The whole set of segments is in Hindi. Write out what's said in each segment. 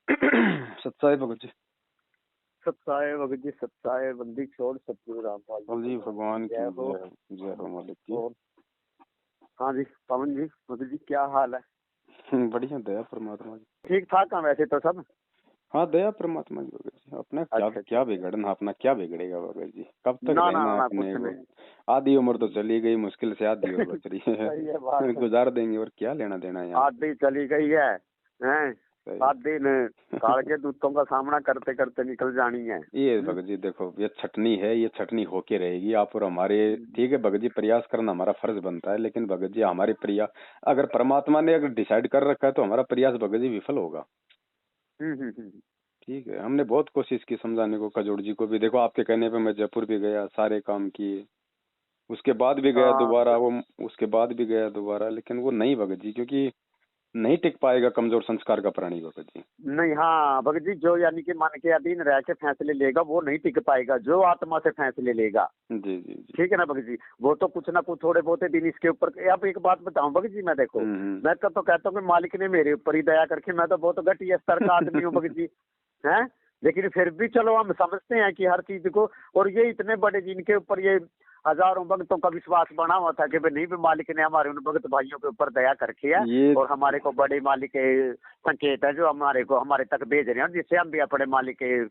सच्चाई भगत जी। सत्साए भगत जी सत्साए, बंदी छोड़ सतगुरु रामपाल जी भगवान की जय हो। जय हो मालिक की। और हाँ जी पवन जी, भगत जी क्या हाल है? बढ़िया, दया परमात्मा की। ठीक ठाक है वैसे तो सब। हाँ, दया परमात्मा की भगत जी। अपना क्या अच्छा क्या अच्छा। बिगड़ना, अपना क्या बिगड़ेगा भगत जी? कब तक ना ना रहना ना अपने कुछ को? नहीं। आधी उम्र तो चली गई, मुश्किल से आधी और बच रही सही है है। बात। गुजार देंगे, और क्या लेना देना है यहाँ। आधी चली गई है, हैं? सही। आधी ने काल के दूतों का सामना करते करते निकल जानी है। ये भगत जी देखो, ये छटनी है, ये छटनी होके रहेगी। आप और हमारे, ठीक है भगत जी, प्रयास करना हमारा फर्ज बनता है, लेकिन भगत जी हमारे प्रयास, अगर परमात्मा ने अगर डिसाइड कर रखा है तो हमारा प्रयास भगत जी विफल होगा। हम्म। ठीक है, हमने बहुत कोशिश की समझाने को। कजोड़ जी को भी देखो, आपके कहने पे मैं जयपुर भी गया, सारे काम किए, उसके बाद भी गया हाँ दोबारा वो, उसके बाद भी गया दोबारा, लेकिन वो नहीं भगत जी, क्योंकि नहीं टिक पाएगा कमजोर संस्कार का प्राणी भगत जी। नहीं, हाँ भगत जी, जो यानी कि मन के अधीन रह के फैसले लेगा वो नहीं टिक पाएगा, जो आत्मा से फैसले लेगा। जी जी जी। ठीक है ना भगत जी, वो तो कुछ ना कुछ थोड़े बहुते दिन इसके ऊपर। अब एक बात बताऊं भगत जी, मैं देखो, मैं तो कहता हूँ कि मालिक ने मेरे ऊपर ही दया करके, मैं तो बहुत घटिया स्तर का आदमी हूँ भगत जी, हैं? लेकिन फिर भी चलो हम समझते हैं कि हर चीज को, और ये इतने बड़े जिनके ऊपर ये हजारों भक्तों का विश्वास बना हुआ था कि भाई नहीं भी मालिक ने हमारे उन भक्त भाइयों के ऊपर दया करके है, ये और हमारे को बड़े मालिक के संकेत है जो हमारे को हमारे तक भेज रहे हैं, जिससे हम भी अपने मालिक के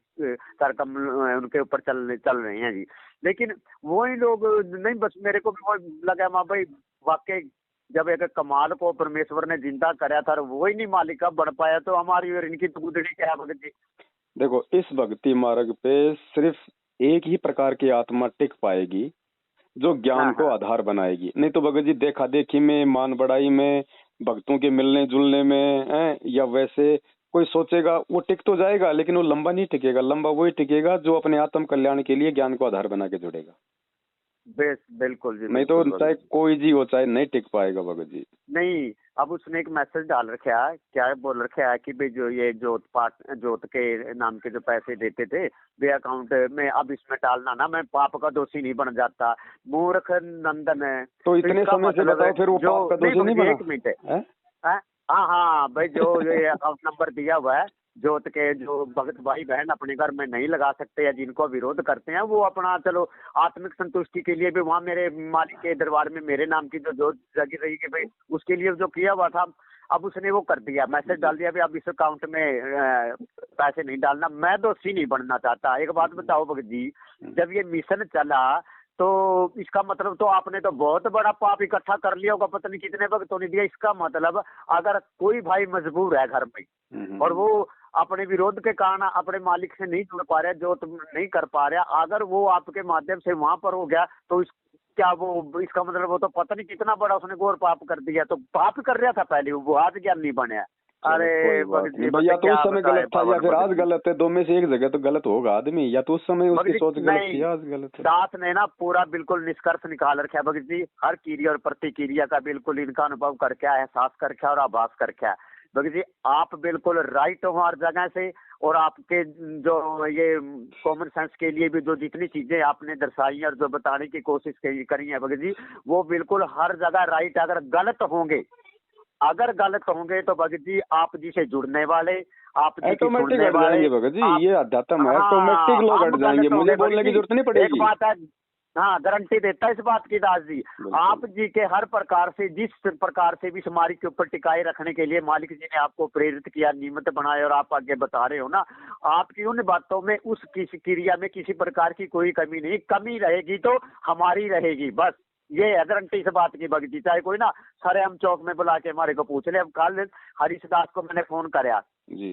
सरकम उनके ऊपर चल रहे हैं जी। लेकिन वही लोग नहीं, बस मेरे को भी वो लगा माँ भाई, वाकई जब एक कमाल को परमेश्वर ने जिंदा कराया था, वही नहीं मालिक का बढ़ पाया, तो हमारी और इनकी तो गुदड़ी क्या है भगत जी? देखो, इस भक्ति मार्ग पे सिर्फ एक ही प्रकार की आत्मा टिक पाएगी, जो ज्ञान हाँ को हाँ। आधार बनाएगी। नहीं तो भगत जी देखा देखी में, मान बढ़ाई में, भक्तों के मिलने जुलने में या वैसे कोई सोचेगा, वो टिक तो जाएगा, लेकिन वो लंबा नहीं टिकेगा। लंबा वही टिकेगा जो अपने आत्म कल्याण के लिए ज्ञान को आधार बना के जुड़ेगा। बिल्कुल जी, नहीं तो बिल्कुल भगत चाहे जी। कोई जी हो, चाहे नहीं टिक पाएगा भगत जी। नहीं, अब उसने एक मैसेज डाल रखा है, क्या बोल रखा है कि भाई जो ये जोत के नाम के जो पैसे देते थे वे अकाउंट में, अब इसमें डालना ना, मैं पाप का दोषी नहीं बन जाता। मूर्ख नंदन है। तो तो इतने इसका समय से मतलब है बताओ, फिर वो जो, पाप का नहीं दोषी नहीं भगत जी बना एक मिनट है? है। हाँ हाँ भाई, जो ये अकाउंट नंबर दिया हुआ है, जोत के जो भगत भाई बहन अपने घर में नहीं लगा सकते या जिनको विरोध करते हैं, वो अपना चलो आत्मिक संतुष्टि के लिए भी वहाँ मेरे मालिक के दरबार में मेरे नाम की जो जोत जगी रही कि भाई उसके लिए जो किया हुआ था, अब उसने वो कर दिया, मैसेज डाल दिया भी अब इस अकाउंट में पैसे नहीं डालना। मैं दोषी नहीं बनना चाहता। एक बात बताओ भगत जी, जब ये मिशन चला तो इसका मतलब तो आपने तो बहुत बड़ा पाप इकट्ठा कर लिया होगा, पता नहीं कितने भक्तों ने दिया। इसका मतलब अगर कोई भाई मजबूर है घर में और वो अपने विरोध के कारण अपने मालिक से नहीं जुड़ पा रहा, जो तुम नहीं कर पा रहा, अगर वो आपके माध्यम से वहां पर हो गया तो क्या वो, इसका मतलब वो तो पता नहीं कितना बड़ा उसने घोर पाप कर दिया। तो पाप कर रहा था पहले, वो आज ज्ञान नहीं बनया। चलो कोई अरे बात भगत नहीं जी भैया, तो उस क्या समय बताए गलत था या पावन फिर भगत आज जी। गलत है? दो में से एक जगह तो गलत होगा आदमी, या तो उस समय भगत उसकी जी सोच गलत थी नहीं, या आज गलत है। दास ने ना पूरा बिल्कुल निष्कर्ष निकाल रखा है भगत जी, हर क्रिया और प्रतिक्रिया का बिल्कुल इनका अनुभव करके है, एहसास करके और आभास करके है। भगत जी आप बिल्कुल राइट हो हर जगह से, और आपके जो ये कॉमन सेंस के लिए भी जो जितनी चीजें आपने दर्शाई और जो बताने की कोशिश करी है भगत जी, वो बिल्कुल हर जगह राइट। अगर गलत होंगे तो भगत जी आप जी से जुड़ने वाले, आप जी की ऑटोमेटिक सुनने हट वाले, जाएंगे भगत जी, आप, ये अध्यात्म है, ऑटोमेटिक हाँ लोग हम हट जाएंगे, गलत मुझे होंगे भगत बोलने की जी। जरूरत नहीं एक पड़ेगी। बात है, हाँ गारंटी देता है इस बात की दास जी। बिल्कुल। आप जी के हर प्रकार से, जिस प्रकार से भी इस मालिक के ऊपर टिकाए रखने के लिए मालिक जी ने आपको प्रेरित किया, निमित्त बनाए, और आप आगे बता रहे हो ना, आपकी उन बातों में, उस किसी क्रिया में किसी प्रकार की कोई कमी नहीं। कमी रहेगी तो हमारी रहेगी, बस ये है गारंटी इस बात की भगत जी। चाहे कोई ना सरे हम चौक में बुला के हमारे को पूछ ले। अब कल हरीश दास को मैंने फोन कराया, जी।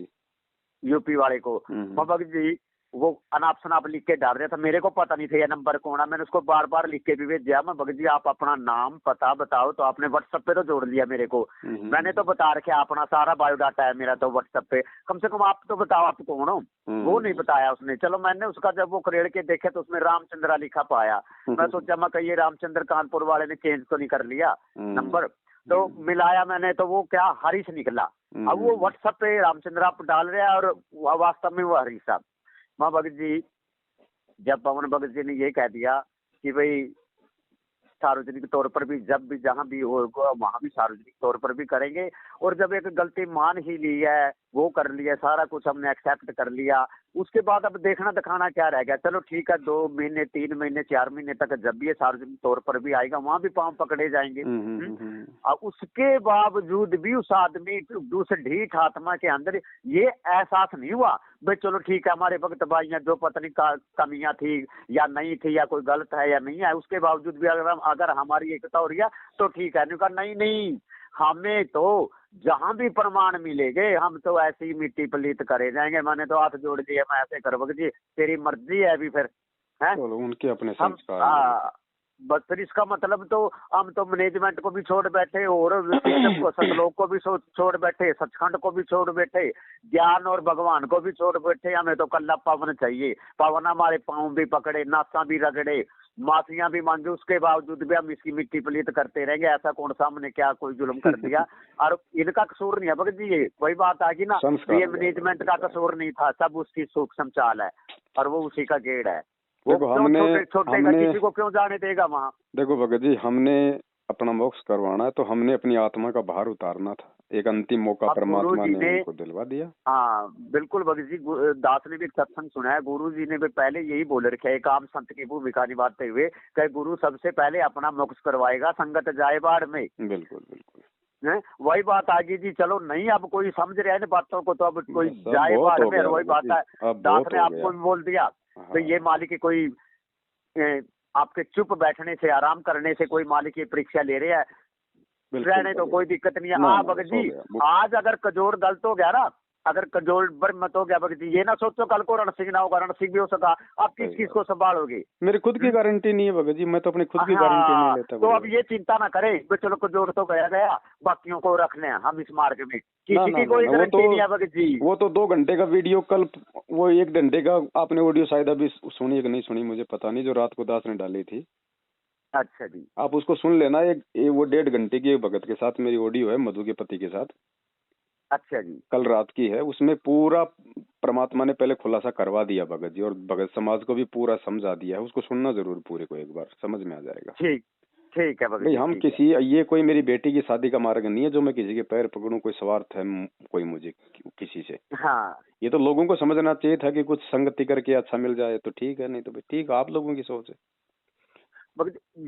यूपी वाले को, भगत जी वो अनाप शनाप लिख के डाल रहा था, मेरे को पता नहीं था ये नंबर कौन है। मैंने उसको बार बार लिख के भी भेजा, मैं भगत जी आप अपना नाम पता बताओ, तो आपने व्हाट्सएप पे तो जोड़ लिया मेरे को। मैंने तो बता रखा अपना सारा बायोडाटा है मेरा तो व्हाट्सएप पे, कम से कम आप तो बताओ आप कौन हो। वो नहीं बताया उसने। चलो मैंने उसका जब वो करेड़ के देखे तो उसमें रामचंद्रा लिखा पाया। मैं सोचा मैं कही रामचंद्र कानपुर वाले ने चेंज तो नहीं कर लिया नंबर, तो मिलाया मैंने तो वो क्या हरीश निकला। अब वो व्हाट्सएप पे रामचंद्र आप डाल रहे हैं और वास्तव में वो हरीश साहब। माँ भगत जी जब पवन भगत जी ने ये कह दिया कि भाई सार्वजनिक तौर पर भी जब भी जहां भी होगा वहां भी सार्वजनिक तौर पर भी करेंगे, और जब एक गलती मान ही ली है वो कर लिया, सारा कुछ हमने एक्सेप्ट कर लिया। उसके बाद अब देखना दिखाना क्या रह गया। चलो ठीक है, 2 महीने 3 महीने 4 महीने तक जब भी ये सार्वजनिक तौर पर भी आएगा वहां भी पांव पकड़े जाएंगे। और उसके बावजूद भी उस आदमी उस ढीठ आत्मा के अंदर ये एहसास नहीं हुआ भाई चलो ठीक है हमारे भक्त भाई हैं, जो पत्नी का कमियां थी या नहीं थी या कोई गलत है या नहीं है, उसके बावजूद भी अगर हमारी एकता हो रही है तो ठीक है। कहा नहीं नहीं, हमें तो जहां भी प्रमाण मिलेंगे हम तो ऐसे ही मिट्टी पलीत करे जाएंगे। मैंने तो हाथ जोड़ दिए, मैं ऐसे करूंगा जी, तेरी मर्जी है अभी फिर है। उनके अपने हम संस्कार बस फिर इसका मतलब तो हम तो मैनेजमेंट को भी छोड़ बैठे और सिस्टम को सतलोक को भी छोड़ बैठे, सचखंड को भी छोड़ बैठे, ज्ञान और भगवान को भी छोड़ बैठे। हमें तो कल्ला पावन चाहिए। पावन हमारे पाँव भी पकड़े, नासा भी रगड़े, माफियां भी मांगे, उसके बावजूद भी हम इसकी मिट्टी पलीत करते रहेंगे। ऐसा कौन सा हमने क्या कोई जुल्म कर दिया? और इनका कसूर नहीं है भगत जी, ये वही बात आ गई ना, ये मैनेजमेंट का कसूर नहीं था, सब उसकी सूक्ष्म चाल है और वो उसी का गेड़ है। देखो हमने किसी को क्यों जाने देगा वहाँ? देखो भगत जी, हमने अपना मोक्ष करवाना है तो हमने अपनी आत्मा का भार उतारना था। एक अंतिम मौका परमात्मा ने उनको दिलवा दिया। हाँ बिल्कुल भगत जी, दास ने भी सत्संग सुना है, गुरु जी ने भी पहले यही बोल रखे है, एक आम संत की भूमिका निभाते हुए कि गुरु सबसे पहले अपना मोक्ष करवाएगा, संगत जाए बाढ़ में। बिल्कुल बिल्कुल वही बात आ गई जी। चलो नहीं अब कोई समझ रहा है ना बातों को, तो अब कोई जाए बाढ़ में। वही बात है, दास ने आपको भी बोल दिया तो ये मालिक कोई आपके चुप बैठने से, आराम करने से कोई मालिक की परीक्षा ले रहे हैं, रहने तो कोई दिक्कत नहीं है। हाँ भगत जी, आज अगर कजोर गलत हो गया ना, अगर कजोर मत हो गया भगत जी, ये ना सोचो कल को रण सिंह ना होगा, रण सिंह भी हो सका, आप किस किस को संभालोगे? मेरी खुद की गारंटी नहीं है भगत जी, मैं तो अपनी खुद की गारंटी नहीं लेता। तो अब ये चिंता ना करें, चलो कजोर तो गया, बाकियों को रख लें हम इस मार्ग में, किसी की कोई गारंटी नहीं है भगत जी। वो तो 2 घंटे का वीडियो कल, वो 1 घंटे का आपने ऑडियो शायद अभी सुनी कि नहीं सुनी मुझे पता नहीं, जो रात को दास ने डाली थी। अच्छा जी, आप उसको सुन लेना। वो 1.5 घंटे की भगत के साथ मेरी ऑडियो है, मधु के पति के साथ। अच्छा जी, कल रात की है। उसमें पूरा परमात्मा ने पहले खुलासा करवा दिया भगत जी, और भगत समाज को भी पूरा समझा दिया है। उसको सुनना जरूर पूरे को, एक बार समझ में आ जाएगा। ठीक है भगत जी। हम किसी, ये कोई मेरी बेटी की शादी का मार्ग नहीं है जो मैं किसी के पैर पकड़ूं, कोई स्वार्थ है कोई मुझे किसी से। हाँ, ये तो लोगों को समझना चाहिए था कि कुछ संगति करके अच्छा मिल जाए तो ठीक है, नहीं तो ठीक, आप लोगों की सोच है।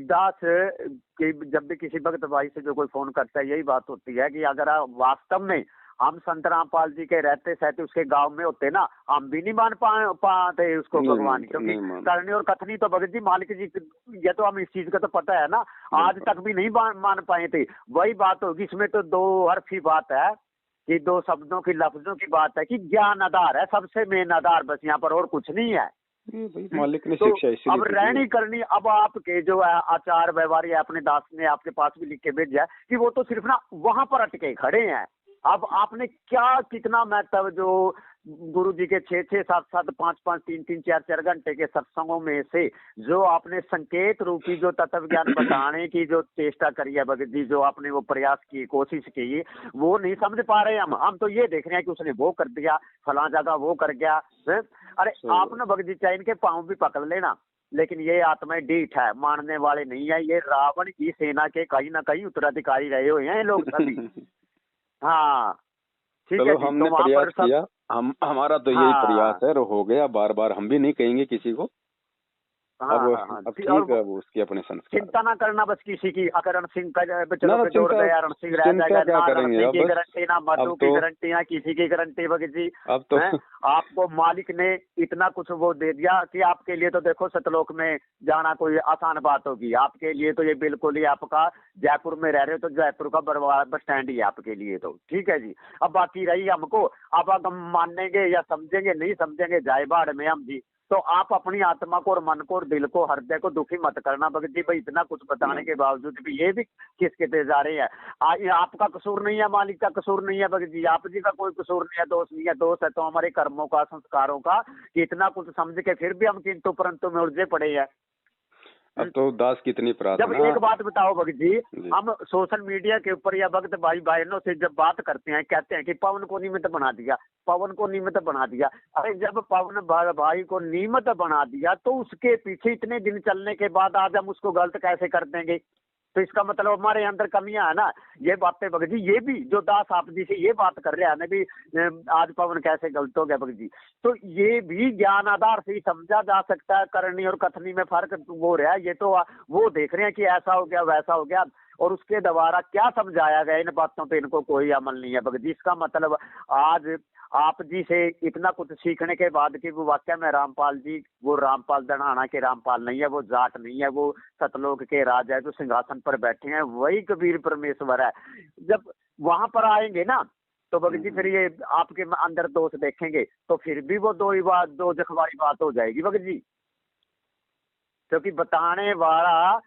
दास कि जब भी किसी भक्त भाई से जो कोई फोन करता है, यही बात होती है कि अगर आप वास्तव में हम संत रामपाल जी के रहते सहते उसके गांव में होते ना, हम भी नहीं मान पाते उसको भगवान, क्योंकि करनी और कथनी तो भगत जी मालिक जी, ये तो हम इस चीज का तो पता है ना, आज तक भी नहीं मान पाए थे। वही बात होगी, इसमें तो 2 हरफी बात है कि 2 शब्दों की लफ्जों की बात है कि ज्ञान आधार है, सबसे मेन आधार, बस यहाँ पर और कुछ नहीं है। मालिक ने शिक्षा इसलिए अब रहनी करनी, अब आपके जो आचार व्यवहार या अपने दास ने आपके पास भी लिख के भेजा कि वो तो सिर्फ ना वहां पर अटके खड़े हैं। अब आपने क्या कितना महत्व जो गुरु जी के 6-6, 7-7, 5-5, 3-3, 4-4 घंटे के सत्संगों में से जो आपने संकेत रूपी जो तत्व ज्ञान बताने की जो चेष्टा करी है भगत जी, जो आपने वो प्रयास की, कोशिश की, वो नहीं समझ पा रहे हम तो ये देख रहे हैं कि उसने वो कर दिया, फला जगह वो कर गया है? अरे आप ना भगत जी चाहे इनके पाँव भी पकड़ लेना, लेकिन ये आत्माएं ढीठ है, मानने वाले नहीं है। ये रावण की सेना के कहीं ना कहीं उत्तराधिकारी रहे हुए हैं ये लोग सभी। हाँ ठीक है, हमने प्रयास किया, हमारा तो यही प्रयास है, हो गया। बार बार हम भी नहीं कहेंगे किसी को। अब ठीक है, वो उसकी अपने संस्कार। चिंता ना करना बस किसी की, अगर रण सिंह का जोड़ गया, रण सिंह रह जाएगा, ना रण सिंह की गारंटी, ना मधु की गारंटी, ना किसी की गारंटी भगत जी। अब तो आपको मालिक ने इतना कुछ वो दे दिया कि आपके लिए तो देखो सतलोक में जाना कोई आसान बात होगी, आपके लिए तो ये बिल्कुल ही, आपका जयपुर में रह रहे हो तो जयपुर का बस स्टैंड ही है आपके लिए तो, ठीक है जी। अब बाकी रही हमको, अब हम मानेंगे या समझेंगे, नहीं समझेंगे जाए बाढ़ में हम जी। तो आप अपनी आत्मा को और मन को और दिल को, हृदय को दुखी मत करना भगत जी। भाई इतना कुछ बताने के बावजूद भी ये भी खिसकते जा रहे हैं। आपका कसूर नहीं है, मालिक का कसूर नहीं है भगत जी, आप जी का कोई कसूर नहीं है, दोष नहीं है। दोष है तो हमारे कर्मों का, संस्कारों का, कि इतना कुछ समझ के फिर भी हम किंतु परंतु में उलझे पड़े हैं। अब तो दास कितनी प्रार्थना। जब एक बात बताओ भगत जी, हम सोशल मीडिया के ऊपर या भक्त भाई बहनों से जब बात करते हैं, कहते हैं कि पवन को निमित्त बना दिया, पवन को निमित्त बना दिया। अरे जब पवन भाई को निमित्त बना दिया तो उसके पीछे इतने दिन चलने के बाद आज हम उसको गलत कैसे कर देंगे? तो इसका मतलब हमारे अंदर कमियां है ना। ये बातें भगत जी, ये भी जो दास आप जी से ये बात कर रहे हैं ना भी आज पवन कैसे गलत हो गया भगत जी, तो ये भी ज्ञान आधार से ही समझा जा सकता है। करनी और कथनी में फर्क हो रहा है, ये तो वो देख रहे हैं कि ऐसा हो गया वैसा हो गया, और उसके द्वारा क्या समझाया गया इन बातों पे इनको कोई अमल नहीं है भगत जी। इसका मतलब आज आप जी से इतना कुछ सीखने के बाद कि वो वाकई में रामपाल जी, वो रामपाल दढ़ाना के रामपाल नहीं है, वो जाट नहीं है, वो सतलोक के राजा है जो सिंहासन पर बैठे हैं, वही कबीर परमेश्वर है। जब वहां पर आएंगे ना तो भगत जी फिर ये आपके अंदर दोष देखेंगे तो फिर भी वो दो ही बात, दो जखवारी बात हो जाएगी भगत जी। क्योंकि बताने वाला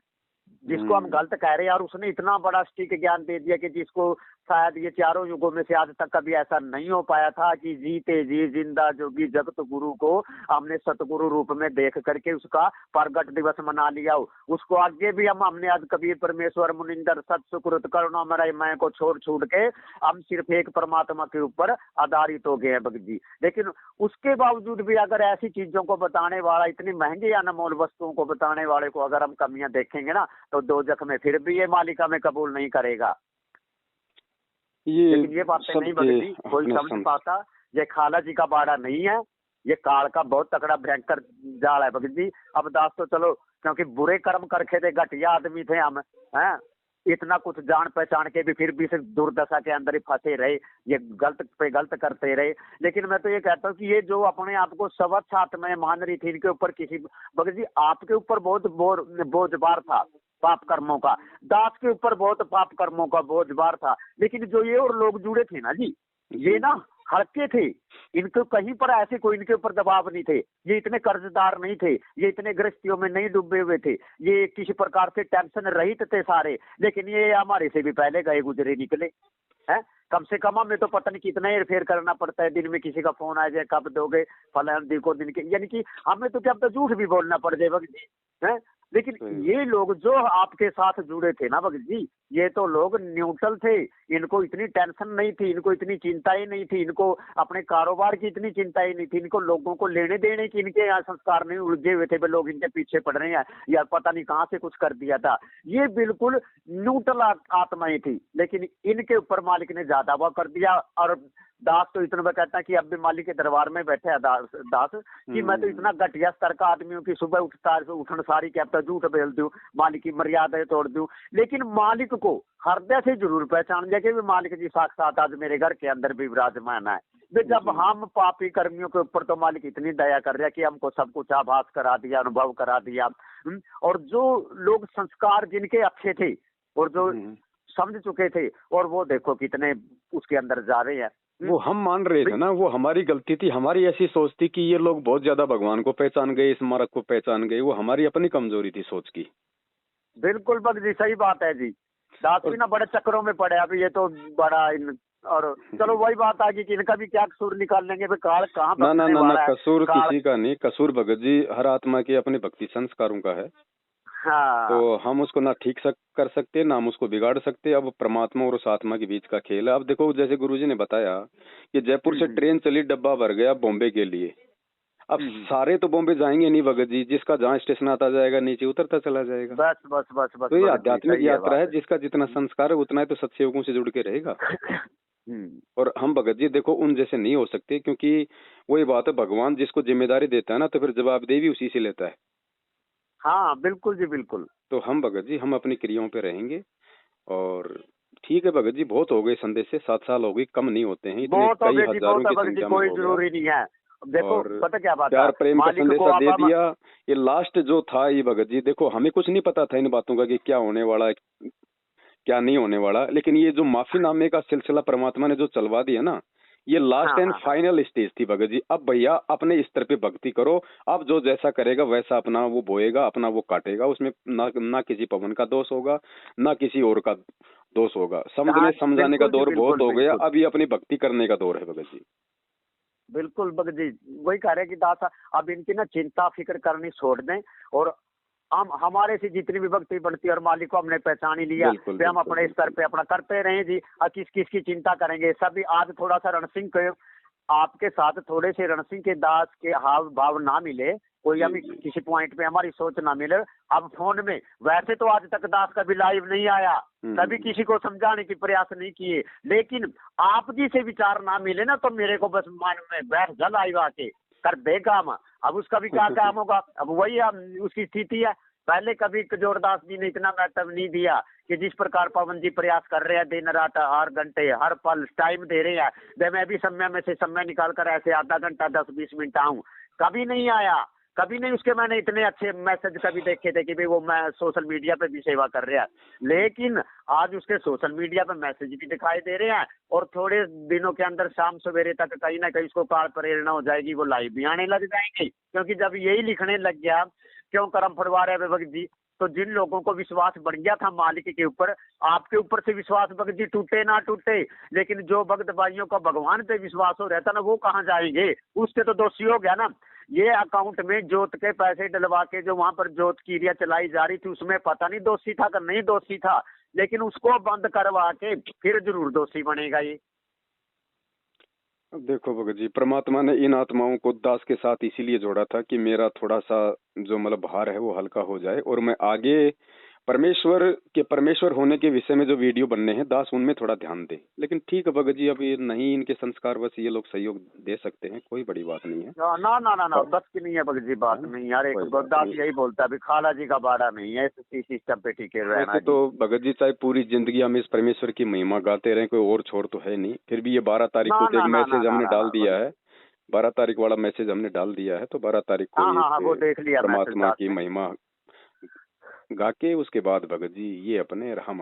जिसको हम गलत कह रहे हैं और उसने इतना बड़ा स्टिक ज्ञान दे दिया कि जिसको शायद ये चारों युगों में से आज तक कभी ऐसा नहीं हो पाया था कि जीते जी जिंदा जोगी जगत गुरु को हमने सतगुरु रूप में देख करके उसका प्रगट दिवस मना लिया हो। उसको आगे भी हमने आज कबीर परमेश्वर मुनिंदर सत सुकृत करुणा मरय मैं को छोड़ छूट के हम सिर्फ एक परमात्मा के ऊपर आधारित हो गए हैं भगत जी। लेकिन उसके बावजूद भी अगर ऐसी चीजों को बताने वाला, इतनी महंगी अनमोल वस्तुओं को बताने वाले को अगर हम कमियां देखेंगे ना तो दोजख में फिर भी ये मालिका में कबूल नहीं करेगा। लेकिन ये बातें नहीं भगत जी कोई समझ पाता। ये खाला जी का बाड़ा नहीं है, ये काल का बहुत तकड़ा भयंकर जाल है भगत जी। अब दास तो चलो क्योंकि बुरे कर्म करके थे, घटिया आदमी थे हम, हैं इतना कुछ जान पहचान के भी फिर भी सिर्फ दुर्दशा के अंदर ही फंसे रहे, ये गलत पे गलत करते रहे। लेकिन मैं तो ये कहता हूँ कि ये जो अपने आप को स्वच्छ आत्मा मान रही थी, इनके ऊपर किसी भगत जी आपके ऊपर बहुत बोझबार था पाप कर्मों का, दास के ऊपर बहुत पाप कर्मों का बोझबार था। लेकिन जो ये और लोग जुड़े थे ना जी, ये ना हल्के थे, इनको कहीं पर ऐसे कोई इनके ऊपर दबाव नहीं थे, ये इतने कर्जदार नहीं थे, ये इतने गृहस्थियों में नहीं डूबे हुए थे, ये किसी प्रकार से टेंशन रहित थे सारे। लेकिन ये हमारे से भी पहले गए गुजरे निकले हैं। कम से कम हमें तो पता नहीं कितना हेर फेर करना पड़ता है, दिन में किसी का फोन आ जाए कब दोगे फलान दिन को दिन के, यानी कि हमें तो क्या अब तो झूठ भी बोलना पड़ जाए भगत जी है। लेकिन ये लोग जो आपके साथ जुड़े थे ना भगत जी, ये तो लोग न्यूट्रल थे, इनको इतनी टेंशन नहीं थी, इनको इतनी चिंता ही नहीं थी, इनको अपने कारोबार की इतनी चिंता ही नहीं थी, इनको लोगों को लेने देने की इनके यहाँ संस्कार नहीं उलझे हुए थे, लोग इनके पीछे पड़ रहे हैं या पता नहीं कहाँ से कुछ कर दिया था। ये बिल्कुल न्यूट्रल आत्माएं थी। लेकिन इनके ऊपर मालिक ने ज्यादा वो कर दिया। और दास तो इतना कहता है कि अब भी मालिक के दरबार में बैठे है दास कि मैं तो इतना घटिया स्तर का आदमी हूँ कि सुबह उठन सारी कहता झूठ बेल दूं, मालिक की मर्यादाएं तोड़ दूं। लेकिन मालिक को हृदय से जरूर पहचान लिया कि मालिक जी साक्षात आज मेरे घर के अंदर भी विराजमान है। जब हम पापी कर्मियों के ऊपर तो मालिक इतनी दया कर रहा है कि हमको सब कुछ आभास करा दिया, अनुभव करा दिया। और जो लोग संस्कार जिनके अच्छे थे और जो समझ चुके थे, और वो देखो कितने उसके अंदर जा रहे हैं। वो हम मान रहे थे ना, वो हमारी गलती थी, हमारी ऐसी सोच थी कि ये लोग बहुत ज्यादा भगवान को पहचान गए, इस मार्ग को पहचान गए, वो हमारी अपनी कमजोरी थी सोच की। बिल्कुल भगत जी सही बात है जी। दास भी ना बड़े चक्करों में पड़े, अभी ये तो बड़ा और चलो वही बात आ गई कि इनका भी क्या कसूर निकाल लेंगे, काल कहाँ ना ना ना ना, कसूर किसी का नहीं, कसूर भगत जी हर आत्मा के अपने भक्ति संस्कारों का है। हाँ। तो हम उसको ना ठीक कर सकते ना हम उसको बिगाड़ सकते। अब परमात्मा और उस आत्मा के बीच का खेल है। अब देखो जैसे गुरुजी ने बताया कि जयपुर से ट्रेन चली, डब्बा भर गया बॉम्बे के लिए। अब सारे तो बॉम्बे जाएंगे नहीं भगत जी, जिसका जहाँ स्टेशन आता जाएगा नीचे उतरता चला जाएगा। बस बस बस बस तो ये आध्यात्मिक यात्रा है, जिसका जितना संस्कार है उतना ही तो सत्संगों से जुड़ के रहेगा। और हम भगत जी देखो उन जैसे नहीं हो सकते, क्योंकि वही बात है, भगवान जिसको जिम्मेदारी देता है ना तो फिर जवाबदेही उसी से लेता है। हाँ बिल्कुल जी बिल्कुल। तो हम भगत जी हम अपनी क्रियाओं पे रहेंगे। और ठीक है भगत जी, बहुत हो गए संदेश से, 7 साल हो गई, कम नहीं होते हैं, इतने कई हजारों की संख्या में कोई जरूरी नहीं है। देखो पता क्या बात है, प्यार प्रेम का संदेशा दे दिया। ये लास्ट जो था ये भगत जी देखो, हमें कुछ नहीं पता था इन बातों का कि क्या होने वाला है क्या नहीं होने वाला, लेकिन ये जो माफी नामे का सिलसिला परमात्मा ने जो चलवा दिया ना, ये लास्ट एंड फाइनल स्टेज थी भगत जी। अब भैया अपने स्तर पे भक्ति करो, अब जो जैसा करेगा वैसा अपना वो बोएगा, अपना वो काटेगा, उसमें ना किसी पवन का दोष होगा ना किसी और का दोष होगा। समझने समझाने का दौर बहुत हो गया, अब ये अपनी भक्ति करने का दौर है भगत जी। बिल्कुल भगत जी वही कह रहे कि दास अब इनकी ना चिंता फिक्र करनी छोड़ दें, और हम हमारे से जितनी भी भक्ति बढ़ती है और मालिक को हमने पहचान ही लिया, फिर हम अपने स्तर पे अपना करते रहें जी। किस किस की चिंता करेंगे सभी। आज थोड़ा सा रण सिंह के आपके साथ थोड़े से रण सिंह के दास के हाव भाव ना मिले कोई हमें किसी पॉइंट पे हमारी सोच ना मिले, अब फोन में, वैसे तो आज तक दास कभी लाइव नहीं आया, कभी किसी को समझाने की प्रयास नहीं किए, लेकिन आप जी से विचार ना मिले ना तो मेरे को बस मन में बैठ जा लाइव आके कर दे काम। अब उसका भी क्या काम होगा, अब वही उसकी स्थिति है। पहले कभी जोरदास जी ने इतना महत्व नहीं दिया कि जिस प्रकार पवन जी प्रयास कर रहे हैं, दिन रात 8 घंटे हर पल टाइम दे रहे हैं, मैं भी समय में से समय निकाल कर ऐसे आधा घंटा 10-20 मिनट आऊं, कभी नहीं आया, कभी नहीं। उसके मैंने इतने अच्छे मैसेज कभी देखे थे कि भाई वो मैं सोशल मीडिया पे भी सेवा कर रहा है, लेकिन आज उसके सोशल मीडिया पे मैसेज भी दिखाई दे रहे हैं और थोड़े दिनों के अंदर शाम सवेरे तक कहीं ना कहीं उसको काल प्रेरणा हो जाएगी, वो लाइव भी आने लग जाएंगे, क्योंकि जब यही लिखने लग गया क्यों कर्म फड़वा रहे हैं भगत जी, तो जिन लोगों को विश्वास बढ़ गया था मालिक के ऊपर, आपके ऊपर से विश्वास भगत जी टूटे ना टूटे, लेकिन जो भक्त भाइयों का भगवान पे विश्वास हो रहता ना वो कहाँ जाएंगे, उससे तो दोषी हो गया ना। ये अकाउंट में जोत के पैसे डलवा के जो वहां पर जोत की क्रिया चलाई जा रही थी उसमें पता नहीं दोषी था कि नहीं दोषी था, लेकिन उसको बंद करवा के फिर जरूर दोषी बनेगा ये। देखो भगत जी, परमात्मा ने इन आत्माओं को दास के साथ इसीलिए जोड़ा था कि मेरा थोड़ा सा जो मतलब भार है वो हल्का हो जाए और मैं आगे परमेश्वर होने के विषय में जो वीडियो बनने हैं दास उनमें थोड़ा ध्यान दे। लेकिन ठीक है भगत जी, अब ये नहीं, इनके संस्कार बस ये लोग सहयोग दे सकते हैं, कोई बड़ी बात नहीं है। ना ना ना ना, बस की नहीं है भगत जी, बात नहीं यार, एक दास यही बोलता है खाला जी का बाड़ा नहीं है, इसी सिस्टम पे टिके रहना। वैसे तो भगत जी चाहे पूरी जिंदगी हम इस परमेश्वर की महिमा गाते रहे, कोई और छोर तो है नहीं, फिर भी ये 12 तारीख को एक मैसेज हमने डाल दिया है, 12 तारीख वाला मैसेज हमने डाल दिया है, तो 12 तारीख को वो देख लिया परमात्मा की महिमा गा के उसके बाद भगत जी ये अपने हम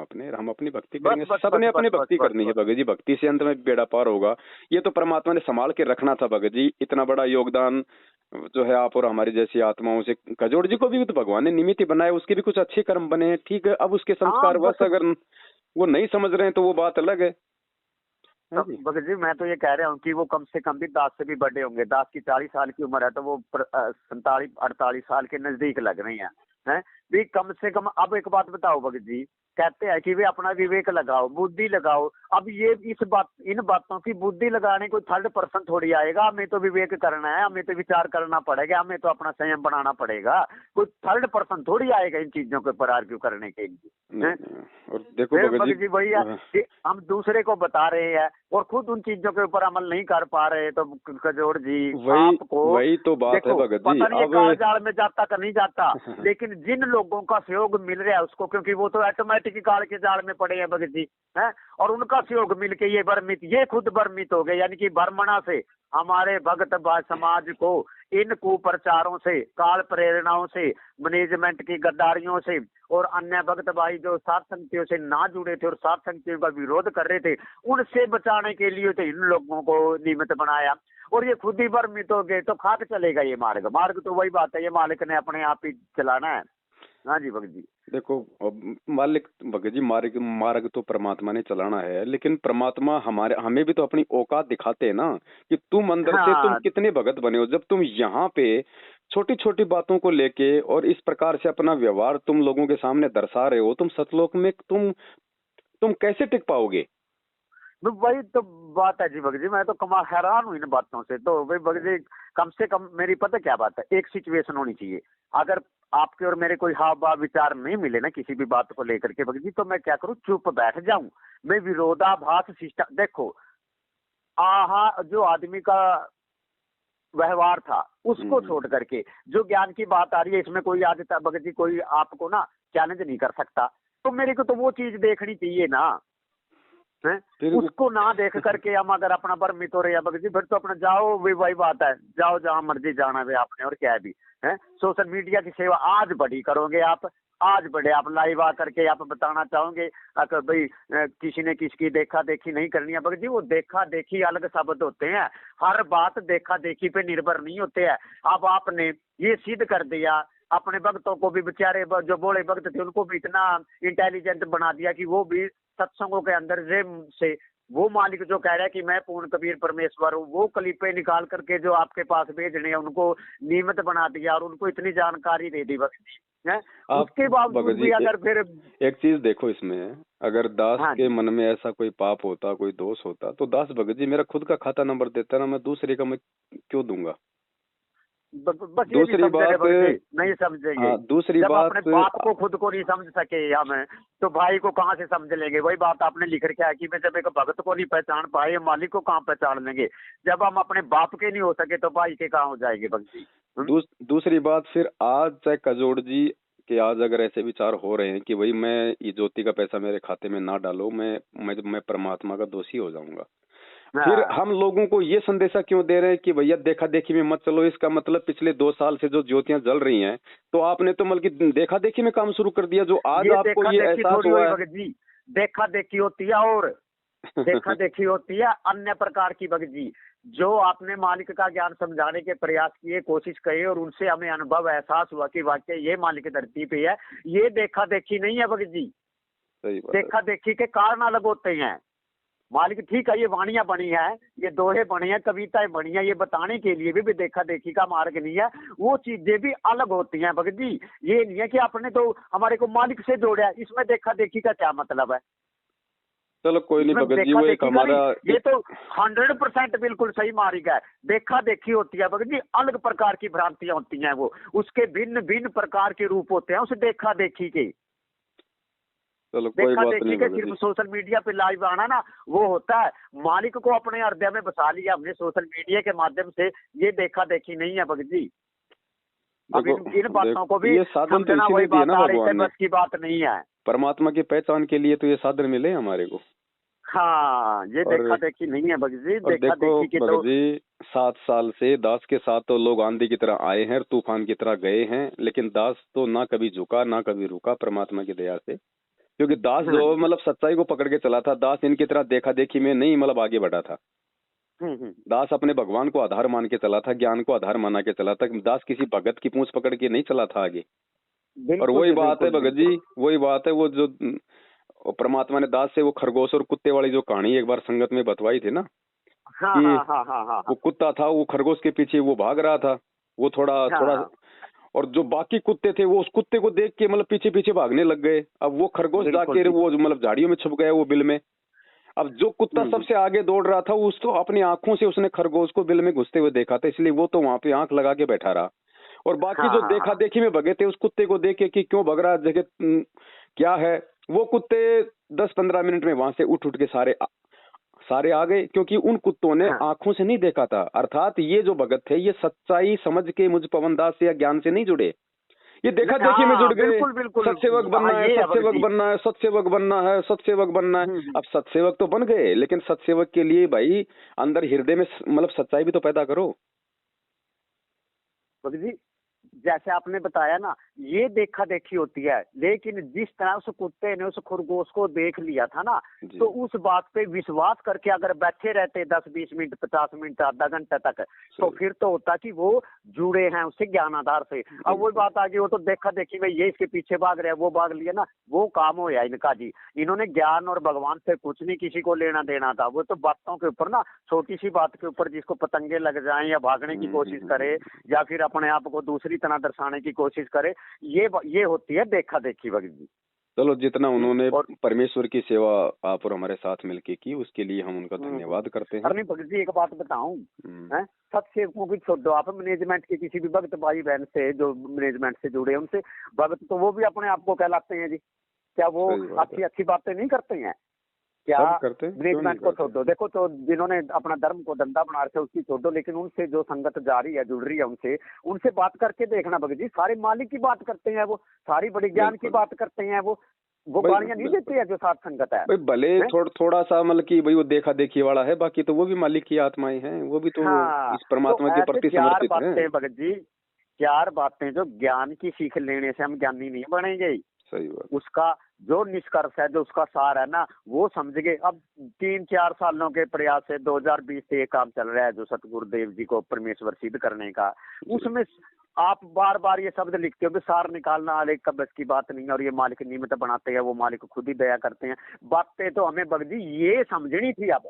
अपनी भक्ति करेंगे। सबने अपनी भक्ति करनी है भगत जी, भक्ति से अंत में बेड़ा पार होगा। ये तो परमात्मा ने संभाल के रखना था भगत जी, इतना बड़ा योगदान जो है आप और हमारी जैसी आत्माओं से। कजोड़ जी को भी तो भगवान ने निमित्त बनाया, उसके भी कुछ अच्छे कर्म बने हैं, ठीक है। अब उसके संस्कार बस अगर वो नहीं समझ रहे हैं तो वो बात अलग है। भगत जी मैं तो ये कह रहा हूँ कि वो कम से कम भी दास से भी बड़े होंगे, दास की 40 साल की उम्र है तो वो 47-48 साल के नजदीक लग रही हैं भी कम से कम। अब एक बात बताओ भगत जी, कहते हैं कि वे अपना विवेक लगाओ, बुद्धि लगाओ। अब ये इन बातों की बुद्धि लगाने कोई थर्ड पर्सन थोड़ी आएगा, हमें तो विवेक करना है, हमें तो विचार करना पड़ेगा, हमें तो अपना संयम बनाना पड़ेगा, कोई थर्ड पर्सन थोड़ी आएगा इन चीजों के ऊपर आर्ग्यू करने के लिए। और देखो भगत जी वही है कि हम दूसरे को बता रहे हैं और खुद उन चीजों के ऊपर अमल नहीं कर पा रहे, तो कजोड़ जी आपको वही तो बात है भगत जी, पता नहीं काल जाल में जाता का नहीं जाता, लेकिन जिन लोगों का सहयोग मिल रहा है उसको, क्योंकि वो तो ऑटोमेटिक काल के जाल में पड़े हैं भगत जी हैं, और उनका सहयोग मिलके ये खुद भ्रमित हो गए, यानी कि भ्रमणा से हमारे भक्त समाज को इन कुप्रचारों से, काल प्रेरणाओं से, मैनेजमेंट की गद्दारियों से और अन्य भक्त भाई जो साथ संगतियों से ना जुड़े थे और साथ संगतियों का विरोध कर रहे थे, उनसे बचाने के लिए तो इन लोगों को निमित्त बनाया और ये खुद ही भ्रमित हो गए, तो खाक चलेगा ये मार्ग तो वही बात है, ये मालिक ने अपने आप ही चलाना है। हाँ जी भगत जी। देखो मालिक भगत जी, मार्ग तो परमात्मा ने चलाना है, लेकिन परमात्मा हमें भी तो अपनी औकात दिखाते हैं ना, कि तुम अंदर से तुम कितने भगत बने हो। जब तुम यहाँ पे छोटी छोटी बातों को लेके और इस प्रकार से अपना व्यवहार तुम लोगों के सामने दर्शा रहे हो, तुम सतलोक में तुम कैसे टिक पाओगे? वही तो बात है जी भगत जी, मैं तो हैरान हूँ इन बातों से। तो भाई भगत जी कम से कम मेरी पता क्या बात है, एक सिचुएशन होनी चाहिए, अगर आपके और मेरे कोई हाव भाव विचार नहीं मिले ना किसी भी बात को लेकर के भगत जी, तो मैं क्या करूँ, चुप बैठ जाऊं। मैं विरोधाभास सिस्टम, देखो जो आदमी का व्यवहार था उसको छोड़ करके जो ज्ञान की बात आ रही है, इसमें कोई आज तक भगत जी कोई आपको ना चैलेंज नहीं कर सकता, तो मेरे को तो वो चीज देखनी चाहिए ना है? उसको ना देख करके हम अगर अपना भ्रमित हो रहे हैं भगत जी, फिर तो अपना जाओ, वही बात है, जाओ जहां मर्जी जाना है आपने, और क्या है भी है। सोशल मीडिया की सेवा आज बड़ी करोगे आप, आज बड़े आप लाइव आकर के आप बताना चाहोगे अगर भाई किसी ने किसकी देखा देखी नहीं करनी है भगत जी, वो देखा देखी अलग शब्द होते हैं, हर बात देखा देखी पे निर्भर नहीं होते हैं। अब आपने ये सिद्ध कर दिया, अपने भक्तों को भी बेचारे जो बोले भक्त थे उनको भी इतना इंटेलिजेंट बना दिया कि वो भी सत्संगों के अंदर से वो मालिक जो कह रहा है कि मैं पूर्ण कबीर परमेश्वर हूँ, वो क्लिपे निकाल करके जो आपके पास भेजने हैं उनको नियमित बना दिया और उनको इतनी जानकारी दे दी भक्त जी है। उसके बावजूद भी अगर फिर एक चीज देखो इसमें, अगर दास के मन में ऐसा कोई पाप होता, कोई दोष होता, तो दास भगत जी मेरा खुद का खाता नंबर देता ना, मैं दूसरे का मैं क्यों दूंगा? बस ये नहीं दूसरी समझेंगे बात, भगत जी, नहीं समझेंगे। हाँ दूसरी जब बात, अपने बाप को खुद को नहीं समझ सके हम, तो भाई को कहाँ से समझ लेंगे? वही बात आपने लिख रखा है कि मैं जब एक भगत को नहीं पहचान पाए, मालिक को कहाँ पहचान लेंगे? जब हम अपने बाप के नहीं हो सके तो भाई के कहाँ हो जाएंगे भगत जी? दूसरी बात, फिर आज चाहे कजोड़ जी कि आज अगर ऐसे विचार हो रहे हैं कि भाई मैं ये ज्योति का पैसा मेरे खाते में ना डालो, मैं परमात्मा का दोषी हो जाऊंगा, फिर हाँ, हम लोगों को ये संदेशा क्यों दे रहे हैं कि भैया देखा देखी में मत चलो? इसका मतलब पिछले 2 साल से जो ज्योतियां जल रही हैं, तो आपने तो मतलब कि देखा देखी में काम शुरू कर दिया, जो आज ये आपको देखा ये देखी एहसास थोड़ी हुआ हुई है। भगत जी, देखा देखी होती है और देखा देखी होती है अन्य प्रकार की भगत जी। जो आपने मालिक का ज्ञान समझाने के प्रयास किए, कोशिश करे, और उनसे हमें अनुभव एहसास हुआ कि वाकई ये मालिक धरती पे है, ये देखा देखी नहीं है भगत जी। सही बात है। देखा देखी के कारण अलग होते हैं। मालिक ठीक है, ये वाणियां बनी है, ये दोहे बनी है, कविताएं बनी है, ये बताने के लिए भी देखा देखी का मार्ग नहीं है। वो चीजें भी अलग होती हैं भगत जी। ये नहीं है कि आपने तो हमारे को मालिक से जोड़ा है, इसमें देखा देखी का क्या मतलब है? चलो कोई नहीं इसमें भगत जी, देखा वो एक देखी का हमारा नहीं, ये तो 100% बिल्कुल सही मार्ग है। देखा देखी होती है भगत जी, अलग प्रकार की भ्रांतियां होती हैं, वो उसके भिन्न भिन्न प्रकार के रूप होते हैं उस देखा देखी के। चलो कोई देखा बात देखी नहीं के भगत सिर्फ जी। सोशल मीडिया पे लाइव आना ना, वो होता है। मालिक को अपने हृदय में बसा लिया हमने सोशल मीडिया के माध्यम से, ये देखा देखी नहीं है भगत जी। अब देखो, इन बातों को भी ये साधन तो समझना, इसीलिए वही दिए बात ना आ रही है, भगवान ने, बस की बात नहीं है। परमात्मा की पहचान के लिए तो ये साधन मिले हमारे को। हाँ, ये और देखा देखी नहीं है भगत जी, और देखा देखो देखी के तो भगत जी, 7 साल से दास के साथ तो लोग आंधी की तरह आए हैं और तूफान की तरह गए हैं, लेकिन दास तो ना कभी झुका ना कभी रुका परमात्मा की दया से। क्योंकि दास हम्म, जो मतलब सच्चाई को पकड़ के चला था, दास इनकी तरह देखा देखी में नहीं मतलब आगे बढ़ा था। हम्म। दास अपने भगवान को आधार मान के चला था, ज्ञान को आधार माना के चला था। दास किसी भगत की पूंछ पकड़ के नहीं चला था आगे। और बिल्कुल वही जी, बात है बिल्कुल भगत बिल्कुल। जी, वही बात है वो जो परमात्मा ने दास से वो खरगोश और कुत्ते वाली जो कहानी एक बार संगत में बतवाई थी ना, हाँ कि हाँ हाँ हाँ हाँ वो कुत्ता था, वो खरगोश के पीछे वो भाग रहा था, वो थोड़ा हाँ थोड़ा, हाँ। और जो बाकी कुत्ते थे वो उस कुत्ते को देख के मतलब पीछे पीछे भागने लग गए। अब वो खरगोश बिल्कुल जाके जी। वो मतलब झाड़ियों में छुप गया वो बिल में। अब जो कुत्ता हम्म। सबसे आगे दौड़ रहा था, उसको अपनी आंखों से उसने खरगोश को बिल में घुसते हुए देखा था, इसलिए वो तो वहां पे आंख लगा के बैठा रहा। और बाकी हाँ जो हाँ देखा हाँ। देखी में भगे थे, उस कुत्ते को देख के कि क्यों भग रहा है, जगह क्या है, वो कुत्ते 10-15 मिनट में वहां से उठ उठ के सारे आ गए, क्योंकि उन कुत्तों ने हाँ आंखों से नहीं देखा था। अर्थात ये जो भगत थे, ये सच्चाई समझ के मुझ पवन दास या ज्ञान से नहीं जुड़े, ये देखा देखी में जुड़ हाँ, गए। बिल्कुल बिल्कुल। सत्सेवक हाँ, बनना है, ये है भगत सत्सेवक जी। बनना है, सत्सेवक बनना है, सत्सेवक बनना है। हम्म। अब सत्सेवक तो बन गए, लेकिन सत्सेवक के लिए भाई अंदर हृदय में मतलब सच्चाई भी तो पैदा करो। भगत जी, जैसे आपने बताया ना, ये देखा देखी होती है, लेकिन जिस तरह उस कुत्ते ने उस खरगोश को देख लिया था ना, जी तो उस बात पे विश्वास करके अगर बैठे रहते 10-20 मिनट, 50 मिनट, आधा घंटा तक, तो सही। फिर तो होता कि वो जुड़े हैं उससे ज्ञान आधार से। अब वो बात आ गई, वो तो देखा देखी में ये इसके पीछे भाग रहा है, वो भाग लिया ना, वो काम हो या इनका जी। इन्होंने ज्ञान और भगवान से कुछ नहीं किसी को लेना देना था, वो तो बातों के ऊपर ना, छोटी सी बात के ऊपर जिसको पतंगे लग जाएं या भागने की कोशिश करे, या फिर अपने आप को दूसरी तरह दर्शाने की कोशिश करे, ये होती है देखा देखी भगत जी। चलो, जितना उन्होंने और परमेश्वर की सेवा आप और हमारे साथ मिलके की, उसके लिए हम उनका धन्यवाद करते हैं। अरे भगत जी, एक बात बताऊं, हम्म, है, सत्सेवकों की छोड़ दो आप, मैनेजमेंट के किसी भी भक्त भाई बहन से जो मैनेजमेंट से जुड़े हैं, उनसे भगत तो वो भी अपने आप को कहलाते हैं जी। क्या वो सही बात है। अच्छी अच्छी बातें नहीं करते हैं? क्या सब करते हैं, क्यों नहीं मैनेजमेंट को छोड़ करते। दो, देखो तो जिन्होंने अपना धर्म को धंधा बना रखे उसकी छोड़ दो, लेकिन उनसे जो संगत जारी है, जुड़ रही है, उनसे उनसे बात करके देखना भगत जी, सारे मालिक की बात करते हैं वो, सारी बड़ी ज्ञान की बिल्कुल बात करते हैं वो भाई, गालियां नहीं देते बिल्कुल हैं जो साथ संगत है। भाई, भले हैं? थोड़ा सा मतलब कि भाई वो देखा देखी वाला है, बाकी तो वो भी मालिक की आत्माएं हैं, वो भी तो हाँ, इस तो परमात्मा के ऐसे प्रति चार समर्पित हैं। बातें भगत जी, चार बातें जो ज्ञान की सीख लेने से हम ज्ञानी नहीं बनेंगे, सही बात। उसका जो निष्कर्ष है, जो उसका सार है ना, वो समझ गए। अब 3-4 सालों के प्रयास से 2020 से ये काम चल रहा है, जो सतगुरुदेव जी को परमेश्वर सिद्ध करने का, जी उसमें आप बार बार ये शब्द लिखते हो कि सार निकालना अलग का बस की बात नहीं है, और ये मालिक निमित्त बनाते हैं, वो मालिक खुद ही दया करते हैं। बातें तो हमें भगत जी ये समझनी थी। अब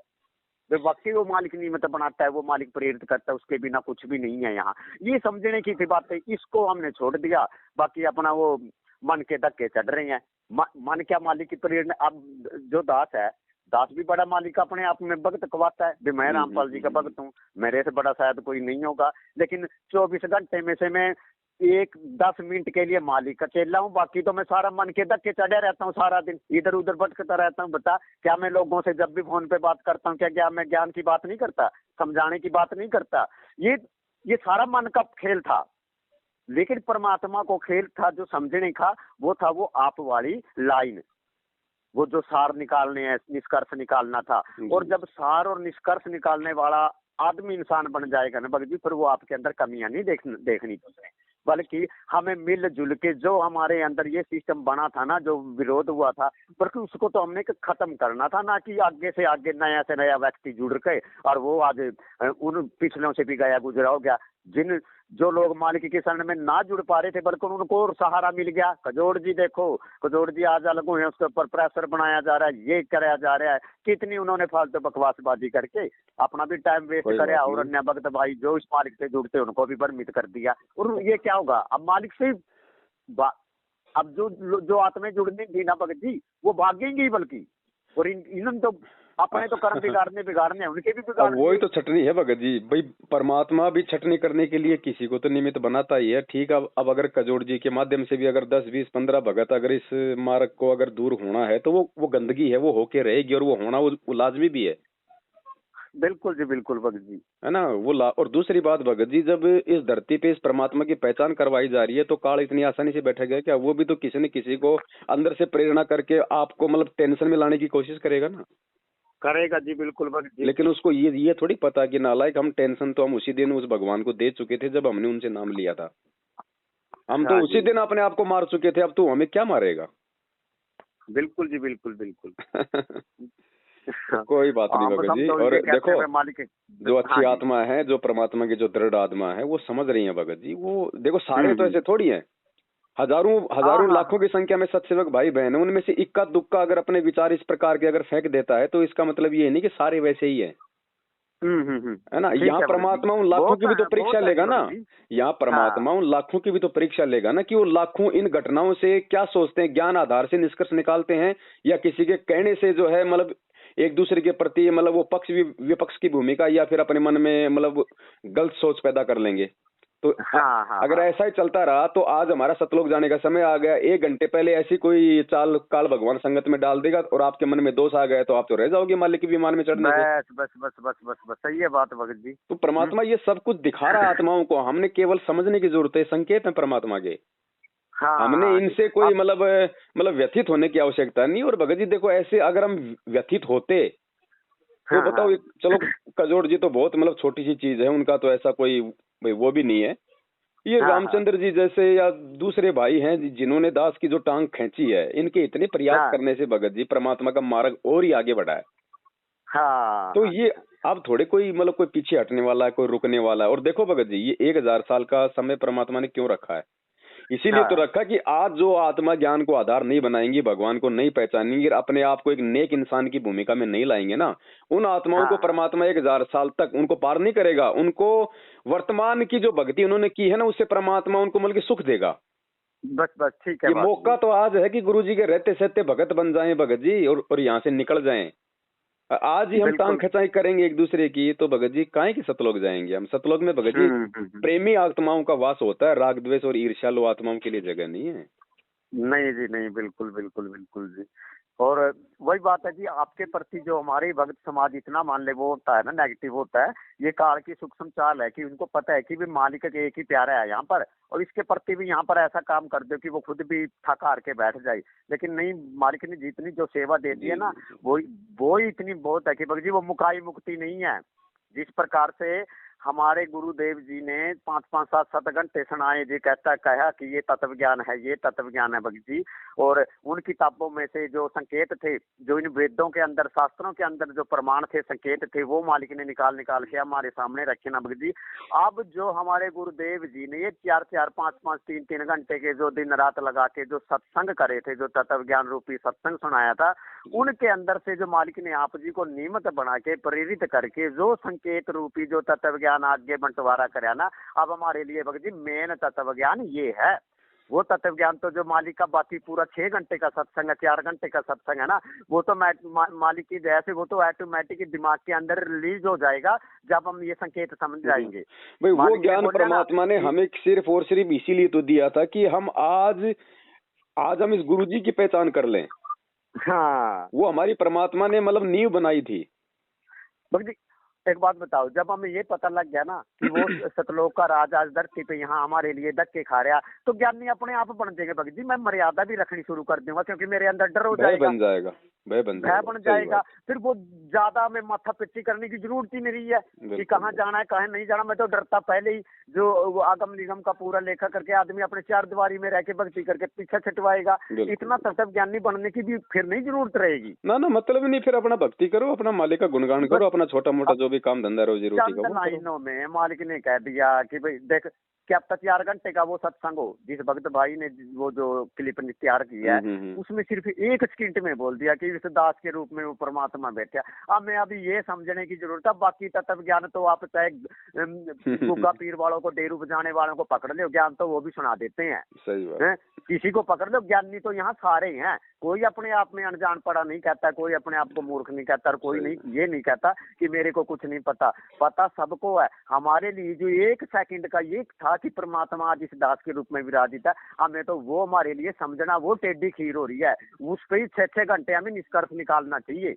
वाकई वो मालिक निमित्त बनाता है, वो मालिक प्रेरित करता है, उसके बिना कुछ भी नहीं है यहाँ, ये समझने की थी बातें। इसको हमने छोड़ दिया, बाकी अपना वो मन के धक्के चढ़ रहे हैं। मन क्या मालिक की प्रेरणा। अब जो दास है, दास भी बड़ा मालिक अपने आप में भक्त कहवाता है भी मैं रामपाल जी का भक्त हूँ, मेरे से बड़ा शायद कोई नहीं होगा। लेकिन 24 घंटे में से मैं 10 मिनट के लिए मालिक का चेला हूँ, बाकी तो मैं सारा मन के धक्के चढ़ा रहता हूँ, सारा दिन इधर उधर भटकता रहता हूँ। बता क्या मैं लोगों से जब भी फोन पे बात करता हूँ, क्या मैं ज्ञान की बात नहीं करता, समझाने की बात नहीं करता? ये सारा मन का खेल था। लेकिन परमात्मा को खेल था जो समझने का, वो था वो आप वाली लाइन, वो जो सार निकालने है, निष्कर्ष निकालना था। और जब सार और निष्कर्ष निकालने वाला आदमी इंसान बन जाएगा ना भगत जी, फिर वो आपके अंदर कमियां नहीं देखनी दूसरे, बल्कि हमें मिलजुल के जो हमारे अंदर ये सिस्टम बना था ना, जो विरोध हुआ था, बल्कि उसको तो हमने खत्म करना था ना, कि आगे से आगे नया से नया व्यक्ति जुड़ के और वो आज उन पिछलों से भी गया गुजरा हो गया। जो लोग मालिक के शरण में ना जुड़ पा रहे थे, बल्कि उनको और सहारा मिल गया। कजोड़ जी देखो, कजोड़ जी आज अलग हुए, उसके ऊपर प्रेशर बनाया जा रहा है, ये कराया जा रहा है, कितनी उन्होंने फालतू बकवासबाजी करके अपना भी टाइम वेस्ट कराया, और अन्य भक्त भाई जो इस मालिक से जुड़ते उनको भी भ्रमित कर दिया। और ये क्या होगा, अब मालिक से अब जो आत्माएं जुड़नी थी ना भगत जी, वो भागेंगी, बल्कि और इन्होंने तो अपने तो कर्म बिगाड़ने उनके भी बिगाड़ने। वही तो छटनी है भगत जी भाई, परमात्मा भी छटनी करने के लिए किसी को तो निमित्त बनाता ही है। ठीक है, अब अगर कजोड़ जी के माध्यम से भी अगर 10, 20, 15 भगत अगर इस मार्ग को अगर दूर होना है, तो वो गंदगी है, वो होके रहेगी, और वो होना वो लाजमी भी है। बिल्कुल जी, बिल्कुल भगत जी, है ना और दूसरी बात भगत जी, जब इस धरती पे इस परमात्मा की पहचान करवाई जा रही है, तो काल इतनी आसानी से बैठा गया क्या? वो भी तो किसी न किसी को अंदर से प्रेरणा करके आपको मतलब टेंशन में लाने की कोशिश करेगा ना, करेगा जी, बिल्कुल भगत जी। लेकिन उसको ये थोड़ी पता कि नालायक, हम टेंशन तो हम उसी दिन उस भगवान को दे चुके थे जब हमने उनसे नाम लिया था। हम तो उसी दिन अपने आप को मार चुके थे, अब तो हमें क्या मारेगा? बिल्कुल जी, बिल्कुल बिल्कुल। तो कोई बात नहीं भगत जी। और देखो, जो अच्छी आत्मा है, जो परमात्मा की जो दृढ़ आत्मा है, वो समझ रही है भगत जी। वो देखो, सारे तो ऐसे थोड़ी हैं, हजारों लाखों की संख्या में सत्सेवक भाई बहन है, उनमें से इक्का दुक्का अगर अपने विचार इस प्रकार के अगर फेंक देता है, तो इसका मतलब ये नहीं कि सारे वैसे ही है। है ना? यहाँ परमात्मा उन लाखों की भी तो परीक्षा लेगा ना, यहाँ परमात्मा उन लाखों की भी तो परीक्षा लेगा ना, कि वो लाखों इन घटनाओं से क्या सोचते हैं, ज्ञान आधार से निष्कर्ष निकालते हैं, या किसी के कहने से जो है मतलब एक दूसरे के प्रति मतलब वो पक्ष विपक्ष की भूमिका, या फिर अपने मन में मतलब गलत सोच पैदा कर लेंगे। तो अगर ऐसा ही चलता रहा, तो आज हमारा सतलोक जाने का समय आ गया। 1 घंटे पहले ऐसी कोई चाल काल भगवान संगत में डाल देगा, और आपके मन में दोष आ गए, तो आप तो रह जाओगे मालिक के विमान में चढ़ने से। बस सही है बात भगत जी। तो परमात्मा ये सब कुछ दिखा रहा है आत्माओं को, हमने केवल समझने की जरूरत है। संकेत है परमात्मा के, हमने इनसे कोई मतलब व्यथित होने की आवश्यकता नहीं। और भगत जी देखो, ऐसे अगर हम व्यथित होते तो बताओ, चलो कजोड़ जी तो बहुत मतलब छोटी सी चीज है, उनका तो ऐसा कोई वो भी नहीं है। ये रामचंद्र जी जैसे या दूसरे भाई हैं जिन्होंने दास की जो टांग खींची है, इनके इतने प्रयास करने से भगत जी परमात्मा का मार्ग और ही आगे बढ़ा है। तो ये अब थोड़े कोई मतलब कोई पीछे हटने वाला है, कोई रुकने वाला है। और देखो भगत जी, ये 1000 साल का समय परमात्मा ने क्यों रखा है? इसीलिए तो रखा कि आज जो आत्मा ज्ञान को आधार नहीं बनाएंगी, भगवान को नहीं पहचानेंगी, अपने आप को एक नेक इंसान की भूमिका में नहीं लाएंगे ना, उन आत्माओं को परमात्मा 1000 साल तक उनको पार नहीं करेगा। उनको वर्तमान की जो भक्ति उन्होंने की है ना, उससे परमात्मा उनको मतलब सुख देगा। बस ठीक है। ये मौका तो आज है कि गुरु जी के रहते सहते भगत बन जाएं भगत जी, और यहाँ से निकल जाएं। आज ही हम टांग खिंचाई करेंगे एक दूसरे की, तो भगत जी काहे की सतलोक जाएंगे हम? सतलोक में भगत जी प्रेमी आत्माओं का वास होता है, राग द्वेष और ईर्ष्यालु आत्माओं के लिए जगह नहीं है। नहीं जी नहीं, बिल्कुल बिल्कुल बिल्कुल जी। और वही बात है जी, आपके प्रति जो हमारे भक्त समाज इतना मान ले वो होता है ना, नेगेटिव होता है। ये काल की सूक्ष्म चाल है कि उनको पता है कि भी मालिक के एक ही प्यारा है यहाँ पर, और इसके प्रति भी यहाँ पर ऐसा काम कर दो कि वो खुद भी थक हार के बैठ जाए। लेकिन नहीं, मालिक ने जितनी जो सेवा दे दी है ना, वो इतनी बहुत है कि भगत जी वो मुकाई मुक्ति नहीं है। जिस प्रकार से हमारे गुरुदेव जी ने 5-5, 7-7 घंटे सुनाए जी, कहा कि ये तत्व ज्ञान है, ये तत्व ज्ञान है भगत जी। और उन किताबों में से जो संकेत थे, जो इन वेदों के अंदर, शास्त्रों के अंदर जो प्रमाण थे, संकेत थे, वो मालिक ने निकाल के हमारे सामने रखे ना भगत जी। अब जो हमारे गुरुदेव जी ने ये 4-4, 5-5, 3-3 घंटे के जो दिन रात लगा के जो सत्संग करे थे, जो तत्व ज्ञान रूपी सत्संग सुनाया था, उनके अंदर से जो मालिक ने आप जी को नियमित बना के प्रेरित करके जो संकेत रूपी जो तत्व ज्ञान आगे बंटवारा कराया ना, अब हमारे लिए भगत जी मेन तत्व ज्ञान ये है वो तत्व ज्ञान तो जो मालिक का बाकी पूरा 6 घंटे का सत्संग है, 4 घंटे का सत्संग है ना, वो तो मालिक की दया से वो तो ऑटोमेटिक दिमाग के अंदर रिलीज हो जाएगा जब हम ये संकेत समझ जाएंगे। भाई वो मालिक ने ज्ञान बोला ना परमात्मा ने कि हमें सिर्फ और सिर्फ इसीलिए तो दिया था कि हम आज हम इस गुरुजी की पहचान कर लें। हाँ वो हमारी परमात्मा ने मतलब नींव बनाई थी। भक्त जी, एक बात बताओ, जब हमें ये पता लग गया ना कि वो सतलोक का राज आज धरती पे यहाँ हमारे लिए धक्के खा रहा, तो ज्ञानी अपने आप बन जाएंगे भक्त जी। मैं मर्यादा भी रखनी शुरू कर दूंगा, क्योंकि मेरे अंदर डर हो भय जाएगा, बन जाएगा, भय बन भय जाएगा, बन सही जाएगा। बात। फिर वो ज्यादा में माथा पिच्ची करने की जरूरत ही नहीं रही है कि बिल्कुल कहाँ जाना है कहाँ नहीं जाना। मैं तो डरता पहले ही, जो वो आगम निगम का पूरा लेखा करके आदमी अपने चार दीवारी में रह के भक्ति करके पीछे छटवाएगा, बिल्कुल। इतना तत्व ज्ञानी बनने की भी फिर नहीं जरूरत रहेगी। ना ना, मतलब नहीं, फिर अपना भक्ति करो, अपना मालिक का गुणगान करो, अपना छोटा मोटा अब जो भी काम धंधा रोजी रोटी चंद का वो करो। लाइनों में मालिक ने कह दिया कि भाई देख, क्या पता 4 घंटे का वो सत्संग हो, जिस भक्त भाई ने वो जो क्लिप तैयार किया है उसमें सिर्फ 1 सेकंड में बोल दिया कि इस दास के रूप में वो परमात्मा बैठा। अब मैं अभी ये समझने की जरूरत है, बाकी तत्व ज्ञान तो आप चाहे गुग्गा पीर वालों को, डेरू बजाने वालों को पकड़ लो, ज्ञान तो वो भी सुना देते हैं। सही बात हैं? किसी को पकड़ लो, ज्ञानी तो यहाँ सारे हैं। कोई अपने आप में अनजान पड़ा नहीं कहता, कोई अपने आप को मूर्ख नहीं कहता, और कोई नहीं ये नहीं कहता कि मेरे को कुछ नहीं पता। पता सबको है। हमारे लिए जो 1 सेकंड का ये था कि परमात्मा आज इस दास के रूप में विराजित है, हमें तो वो हमारे लिए समझना, वो टेढ़ी खीर हो रही है, उस पर ही 6-6 घंटे हमें निष्कर्ष निकालना चाहिए।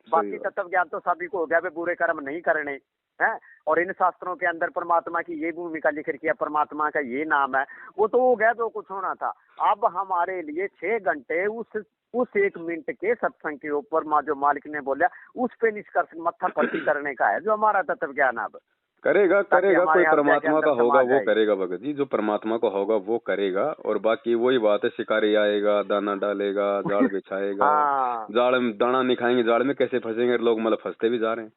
बाकी तत्व ज्ञान तो सभी को हो गया, वे बुरे कर्म नहीं करने हैं। और इन शास्त्रों के अंदर परमात्मा की ये भूमिका लिख रखी है, परमात्मा का ये नाम है, वो तो हो गया जो कुछ होना था। अब हमारे लिए 6 घंटे उस 1 मिनट के सत्संग के ऊपर जो मालिक ने बोला उस पे निष्कर्ष मत्था पट्टी करने का है, जो हमारा तत्व ज्ञान अब करेगा। कोई परमात्मा का होगा वो जाए। करेगा भगत जी, जो परमात्मा का होगा वो करेगा। और बाकी वही बात है, शिकारी आएगा, दाना डालेगा, जाल बिछाएगा। हाँ जाल में दाना नहीं खाएंगे, जाल में कैसे फंसेंगे लोग, मतलब फंसते भी जा रहे हैं।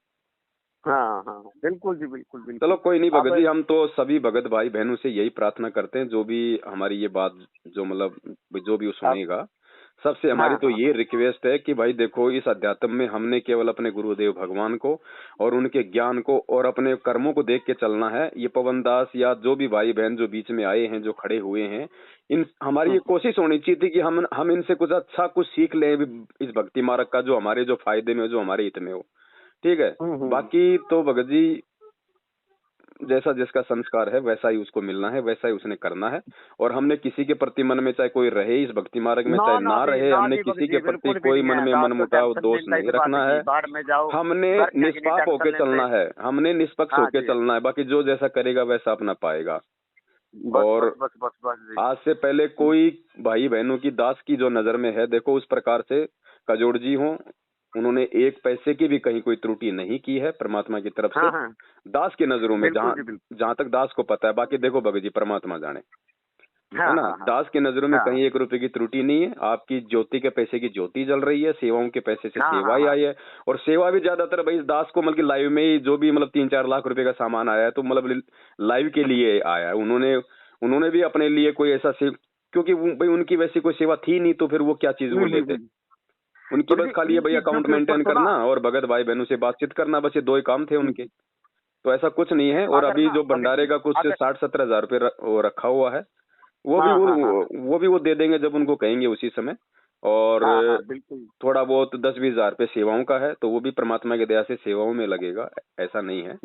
हाँ हाँ बिल्कुल जी, बिल्कुल बिल्कुल। चलो कोई नहीं भगत अब जी, हम तो सभी भगत भाई बहनों से यही प्रार्थना करते हैं, जो भी हमारी ये बात जो मतलब जो भी वो सुनेगा, सबसे हमारी तो ये रिक्वेस्ट है कि भाई देखो, इस अध्यात्म में हमने केवल अपने गुरुदेव भगवान को और उनके ज्ञान को और अपने कर्मों को देख के चलना है। ये पवन दास या जो भी भाई बहन जो बीच में आए हैं, जो खड़े हुए हैं, इन हमारी ये कोशिश होनी चाहिए थी कि हम इनसे कुछ अच्छा कुछ सीख लें इस भक्ति मार्ग का, जो हमारे जो फायदे में हो, जो हमारे हित में हो। ठीक है। बाकी तो भगत जी जैसा जिसका संस्कार है वैसा ही उसको मिलना है, वैसा ही उसने करना है। और हमने किसी के प्रति मन में चाहे कोई रहे इस भक्ति मार्ग में, चाहे ना रहे, हमने किसी के प्रति कोई मन में मन मुटाव दोष नहीं रखना है। हमने निष्पाप होके चलना है, हमने निष्पक्ष होके चलना है। बाकी जो जैसा करेगा वैसा अपना पाएगा। और आज से पहले कोई भाई बहनों की दास की जो नजर में है, देखो उस प्रकार से कजोड़ जी हों, उन्होंने 1 पैसे की भी कहीं कोई त्रुटि नहीं की है परमात्मा की तरफ से। दास की नजरों में, जहाँ तक दास को पता है, बाकी देखो भगत जी परमात्मा जाने, है ना। दास की नजरों में कहीं 1 रुपए की त्रुटि नहीं है। आपकी ज्योति के पैसे की ज्योति जल रही है, सेवाओं के पैसे से सेवा ही आई है। और सेवा भी ज्यादातर भाई दास को मतलब लाइव में ही जो भी मतलब 3-4 लाख रुपए का सामान आया है, तो मतलब लाइव के लिए आया है। उन्होंने भी अपने लिए कोई ऐसा क्योंकि भाई उनकी वैसी कोई सेवा थी नहीं, तो फिर वो क्या चीज वो लेते। उनकी बस खाली है भाई अकाउंट मेंटेन करना और भगत भाई बहनों से बातचीत करना, बस ये 2 ही काम थे उनके। तो ऐसा कुछ नहीं है। और अभी जो भंडारे का कुछ 60-70 हजार रुपए रखा हुआ है, वो भी वो दे देंगे जब उनको कहेंगे उसी समय। और थोड़ा बहुत 10-20 हजार रुपए सेवाओं का है, तो वो भी परमात्मा की दया से सेवाओं में लगेगा, ऐसा नहीं है,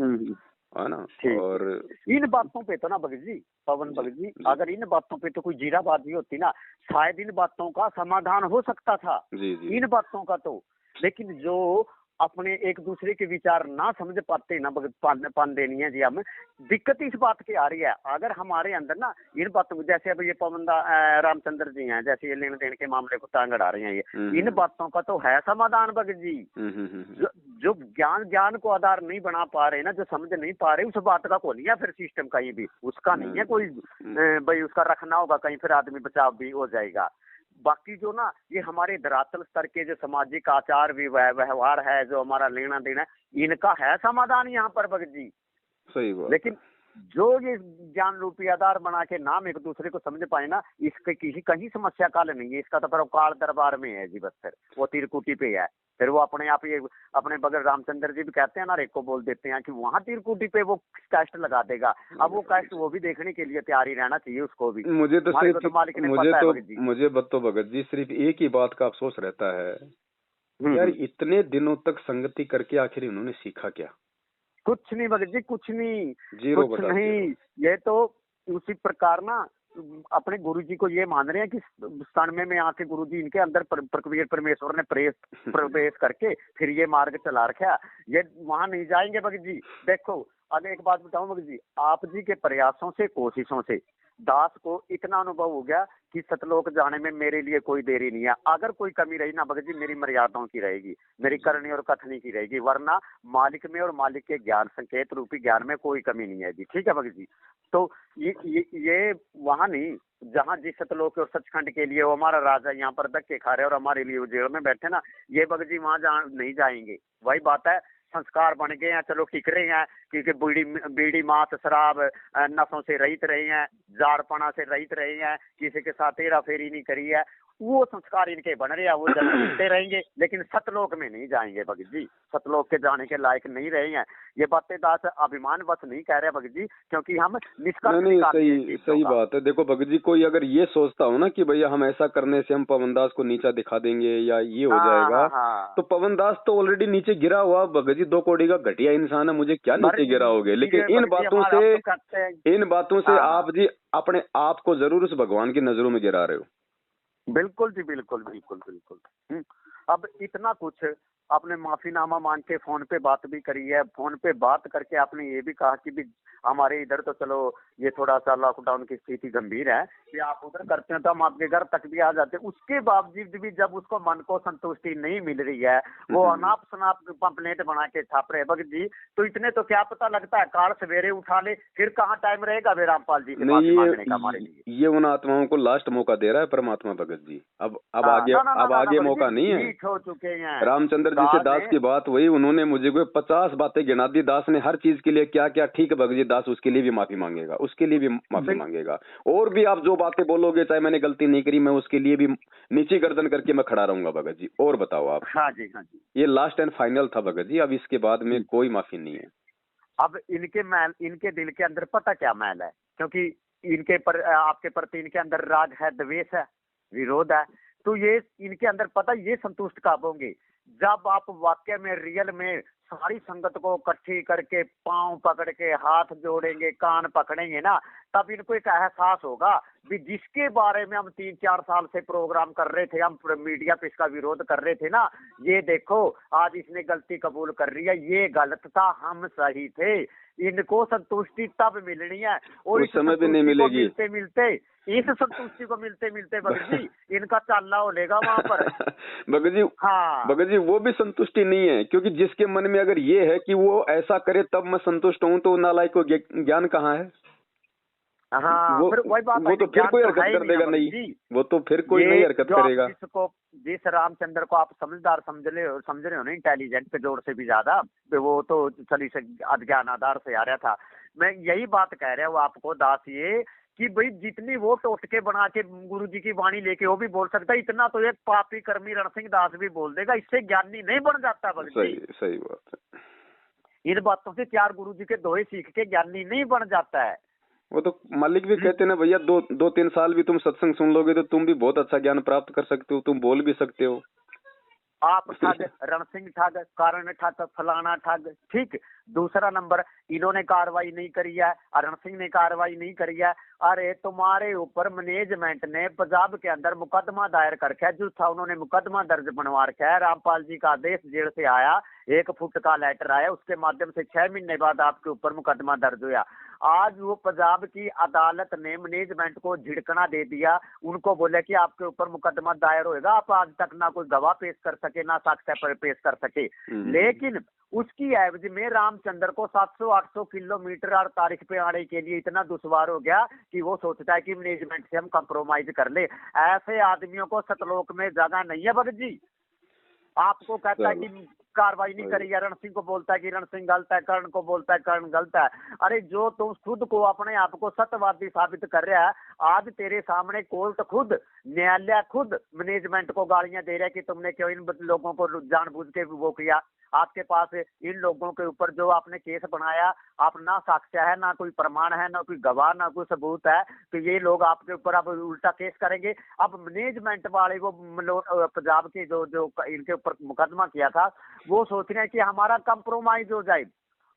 है ना। और इन बातों पे तो ना भगत जी, पवन भगत जी, अगर इन बातों पे तो कोई जीराबाजी होती ना, शायद इन बातों का समाधान हो सकता था। इन बातों का तो, लेकिन जो अपने एक दूसरे के विचार ना समझ पाते ना पान देनी है जी, हमें दिक्कत इस बात की आ रही है। अगर हमारे अंदर ना इन बातों, जैसे अब ये पवन रामचंद्र जी हैं, जैसे ये लेन देन के मामले को टांग अड़ा रहे हैं, ये इन बातों का तो है समाधान भगत जी। जो ज्ञान को आधार नहीं बना पा रहे ना, जो समझ नहीं पा रहे, उस बात का कोई नहीं है फिर सिस्टम कहीं भी, उसका नहीं है कोई भाई, उसका रखना होगा कहीं, फिर आदमी बचाव भी हो जाएगा। बाकी जो ना ये हमारे धरातल स्तर के जो सामाजिक आचार व्यवहार है, जो हमारा लेना देना है, इनका है समाधान यहाँ पर भगत जी। सही बात। लेकिन जो ये ज्ञान रूपी आधार बना के नाम एक दूसरे को समझ पाए ना, इसके किसी कहीं समस्या काल नहीं है, इसका तो पर काल दरबार में है जी, बस फिर वो तिरकुटी पे है। फिर वो अपने आप ये अपने बगल रामचंद्र जी भी कहते हैं ना, रेको बोल देते हैं कि वहां तीरकुटी पे वो कैस्ट लगा देगा। अब वो कैस्ट वो भी देखने के लिए तैयार ही रहना चाहिए उसको भी। मुझे तो हमारे को सिर्फ तो मालिक ने पता है भगत जी। मुझे तो भगत जी सिर्फ एक ही बात का अफसोस रहता है, यार हम्म। इतने दिनों तक संगति करके आखिर इन्होंने सीखा क्या? कुछ नहीं भगत जी, कुछ नहीं, जीरो कुछ बटा नहीं। जीरो। ये तो उसी प्रकार ना अपने गुरुजी को ये मान रहे हैं कि तन्मय में आके गुरुजी इनके अंदर परमेश्वर ने प्रवेश करके फिर ये मार्ग चला रखा। ये वहां नहीं जाएंगे भगत जी। देखो अगर एक बात बताऊं भगत जी, आप जी के प्रयासों से कोशिशों से दास को इतना अनुभव हो गया कि सतलोक जाने में मेरे लिए कोई देरी नहीं है। अगर कोई कमी रही ना भगत जी, मेरी मर्यादाओं की रहेगी, मेरी करनी और कथनी की रहेगी, वरना मालिक में और मालिक के ज्ञान संकेत रूपी ज्ञान में कोई कमी नहीं है जी। ठीक है भगत जी। तो ये वहां नहीं, जहाँ जिस सतलोक और सचखंड के लिए वो हमारा राजा यहाँ पर धक्के खा रहे और हमारे लिए वो जेल में बैठे ना, ये भगत जी वहां नहीं जाएंगे। वही बात है, संस्कार बन गए हैं, चलो टिक रहे हैं, क्योंकि बीड़ी मात शराब नशों से रहित रहे हैं, जारपना से रहित रहे हैं, किसी के साथ हेरा फेरी नहीं करी है, वो संस्कार इनके बन रहे हैं, वो चलते रहेंगे। लेकिन सतलोक में नहीं जाएंगे भगत जी, सतलोक के जाने के लायक नहीं रहे हैं। ये बातें दास अभिमान बस नहीं कह रहे भगत जी, क्योंकि हम निष्कर्ष नहीं, निकालते हैं सही चीजों का। बात है। देखो भगत जी, कोई अगर ये सोचता हो ना कि भैया हम ऐसा करने से हम पवन दास को नीचा दिखा देंगे या ये हो जाएगा, तो पवन दास तो ऑलरेडी नीचे गिरा हुआ भगत जी 2 कौड़ी का घटिया इंसान है, मुझे क्या नीचे गिराओगे। लेकिन इन बातों से आप जी अपने आप को जरूर उस भगवान की नजरों में गिरा रहे हो। बिल्कुल जी, बिल्कुल बिल्कुल बिल्कुल। अब इतना कुछ आपने माफीनामा मांग के फोन पे बात भी करी है, फोन पे बात करके आपने ये भी कहा कि भी हमारे इधर तो चलो ये थोड़ा सा लॉकडाउन की स्थिति गंभीर है कि आप उधर करते हैं तो हम आपके घर तक भी आ जाते हैं। उसके बावजूद भी जब उसको मन को संतुष्टि नहीं मिल रही है, वो अनाप शनाप पंपलेट बना के छाप रहे भगत जी, तो इतने तो क्या पता लगता है काल सवेरे उठा ले, फिर कहाँ टाइम रहेगा वे रामपाल जी से माफी मांगने का हमारे लिए। ये उन आत्माओं को लास्ट मौका दे रहा है परमात्मा भगत जी। अब आगे मौका नहीं है। हो चुके हैं रामचंद्र जी से दास की बात हुई, उन्होंने मुझे कोई 50 बातें गिना दी। दास ने हर चीज के लिए क्या क्या, ठीक है भगत जी, दास उसके लिए भी माफी मांगेगा, उसके लिए भी माफी मांगेगा। और भी आप जो बातें बोलोगे, चाहे मैंने गलती नहीं करी, मैं उसके लिए भी नीची गर्दन करके मैं खड़ा रहूंगा भगत जी। और बताओ आप। हाँ जी, हाँ जी। ये लास्ट एंड फाइनल था भगत जी, अब इसके बाद में कोई माफी नहीं है। अब इनके दिल के अंदर पता क्या मैल है, क्योंकि आपके प्रति इनके अंदर राग है, द्वेष है, विरोध है। तो ये इनके अंदर पता ये संतुष्ट कब होंगे, जब आप वाकई में रियल में सारी संगत को इकट्ठी करके पांव पकड़ के हाथ जोड़ेंगे, कान पकड़ेंगे ना, तब इनको एक एहसास होगा कि जिसके बारे में हम 3-4 साल से प्रोग्राम कर रहे थे, हम मीडिया पे इसका विरोध कर रहे थे ना, ये देखो आज इसने गलती कबूल कर रही है, ये गलत था, हम सही थे। इनको संतुष्टि तब मिलनी है, और उस समय भी नहीं मिलेगी। मिलते मिलते इस संतुष्टि को मिलते मिलते भगत जी इनका चाला हो लेगा वहां पर। भगत जी, हाँ भगत जी, वो भी संतुष्टि नहीं है, क्योंकि जिसके मन में अगर ये है कि वो ऐसा करे तब मैं संतुष्ट हूँ, तो नालायक को ज्ञान कहाँ है? हाँ, वो तो फिर कोई हरकत कर देगा नहीं, वो तो फिर कोई नई हरकत करेगा। जिस रामचंद्र को आप समझदार समझ रहे हो ना, इंटेलिजेंट पे जोर से भी ज्यादा, वो तो चली से अज्ञान आधार से आ रहा था। मैं यही बात कह रहा हूँ आपको दास, ये कि भाई जितनी वो टोटके बना के गुरु जी की वाणी लेके वो भी बोल सकता है, इतना तो एक पापी कर्मी रणसिंह दास भी बोल देगा, इससे ज्ञानी नहीं बन जाता भगत जी। सही बात है। इन बातों से 4 गुरु जी के दोहे सीख के ज्ञानी नहीं बन जाता है। वो तो मालिक भी कहते ना भैया, 2-3 साल भी तुम सत्संग सुन लोगे तो तुम भी बहुत अच्छा ज्ञान प्राप्त कर सकते हो, तुम बोल भी सकते हो। आप ठग, रणसिंह ठग, कारण ठग, फलाना ठग, ठीक। दूसरा नंबर, इन्होंने कार्रवाई नहीं करी है, रणसिंह ने कार्रवाई नहीं करी है। अरे तुम्हारे ऊपर मैनेजमेंट ने पंजाब के अंदर मुकदमा दायर कर रखा है, जो था उन्होंने मुकदमा दर्ज बनवा रखा है। रामपाल जी का आदेश जेल से आया, 1 फुट का लेटर आया, उसके माध्यम से 6 महीने बाद आपके ऊपर मुकदमा दर्ज हुआ। आज वो पंजाब की अदालत ने मैनेजमेंट को झिड़कना दे दिया, उनको बोले कि आपके ऊपर मुकदमा दायर होएगा। आप आज तक ना कोई गवाह पेश कर सके, ना साक्ष्य पेश कर सके, लेकिन उसकी एवज में रामचंद्र को 700-800 किलोमीटर और तारीख पे आने के लिए इतना दुश्वार हो गया कि वो सोचता है कि मैनेजमेंट से हम कंप्रोमाइज कर ले। ऐसे आदमियों को सतलोक में जगह नहीं है भगत जी। आपको कहता है कि कार्रवाई नहीं करी है। रण सिंह को बोलता है कि रण सिंह गलत है, कर्ण को बोलता है कर्ण गलत है। अरे जो तुम खुद को अपने आप को सत्यवादी साबित कर रहा है, आज तेरे सामने कोर्ट खुद, न्यायालय खुद मैनेजमेंट को गालियां दे रहा है कि तुमने क्यों इन लोगों को जानबूझ के वो किया। आपके पास इन लोगों के ऊपर जो आपने केस बनाया, आप ना साक्ष्य है, ना कोई प्रमाण है, ना कोई गवाह, ना कोई सबूत है, तो ये लोग आपके ऊपर अब उल्टा केस करेंगे। अब मैनेजमेंट वाले वो पंजाब के जो जो इनके ऊपर मुकदमा किया था, वो सोच रहे हैं कि हमारा कंप्रोमाइज हो जाए।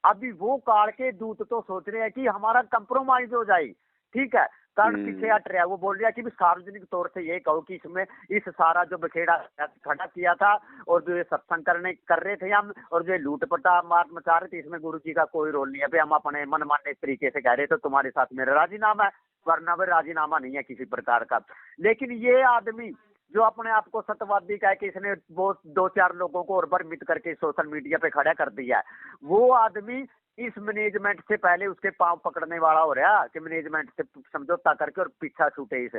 अभी वो काल के दूत तो सोच रहे हैं कि हमारा कंप्रोमाइज हो जाए। ठीक है, कर्ण पीछे हट रहा है, वो बोल रहा है कि सार्वजनिक तौर से ये कहो कि इसमें इस सारा जो बखेड़ा खड़ा किया था और जो ये सत्संग कर रहे थे हम, और जो लूटपटा मार मचा रहे थे, इसमें गुरु जी का कोई रोल नहीं है। भाई हम अपने मनमाने तरीके से कह रहे थे तुम्हारे साथ मेरा राजीनामा है, वरना भाई राजीनामा नहीं है किसी प्रकार का। लेकिन ये आदमी जो अपने आप को सत्यवादी कह के इसने वो 2-4 लोगों को और भ्रमित करके सोशल मीडिया पे खड़ा कर दिया है, वो आदमी इस मैनेजमेंट से पहले उसके पांव पकड़ने वाला हो रहा कि मैनेजमेंट से समझौता करके और पीछा छूटे इस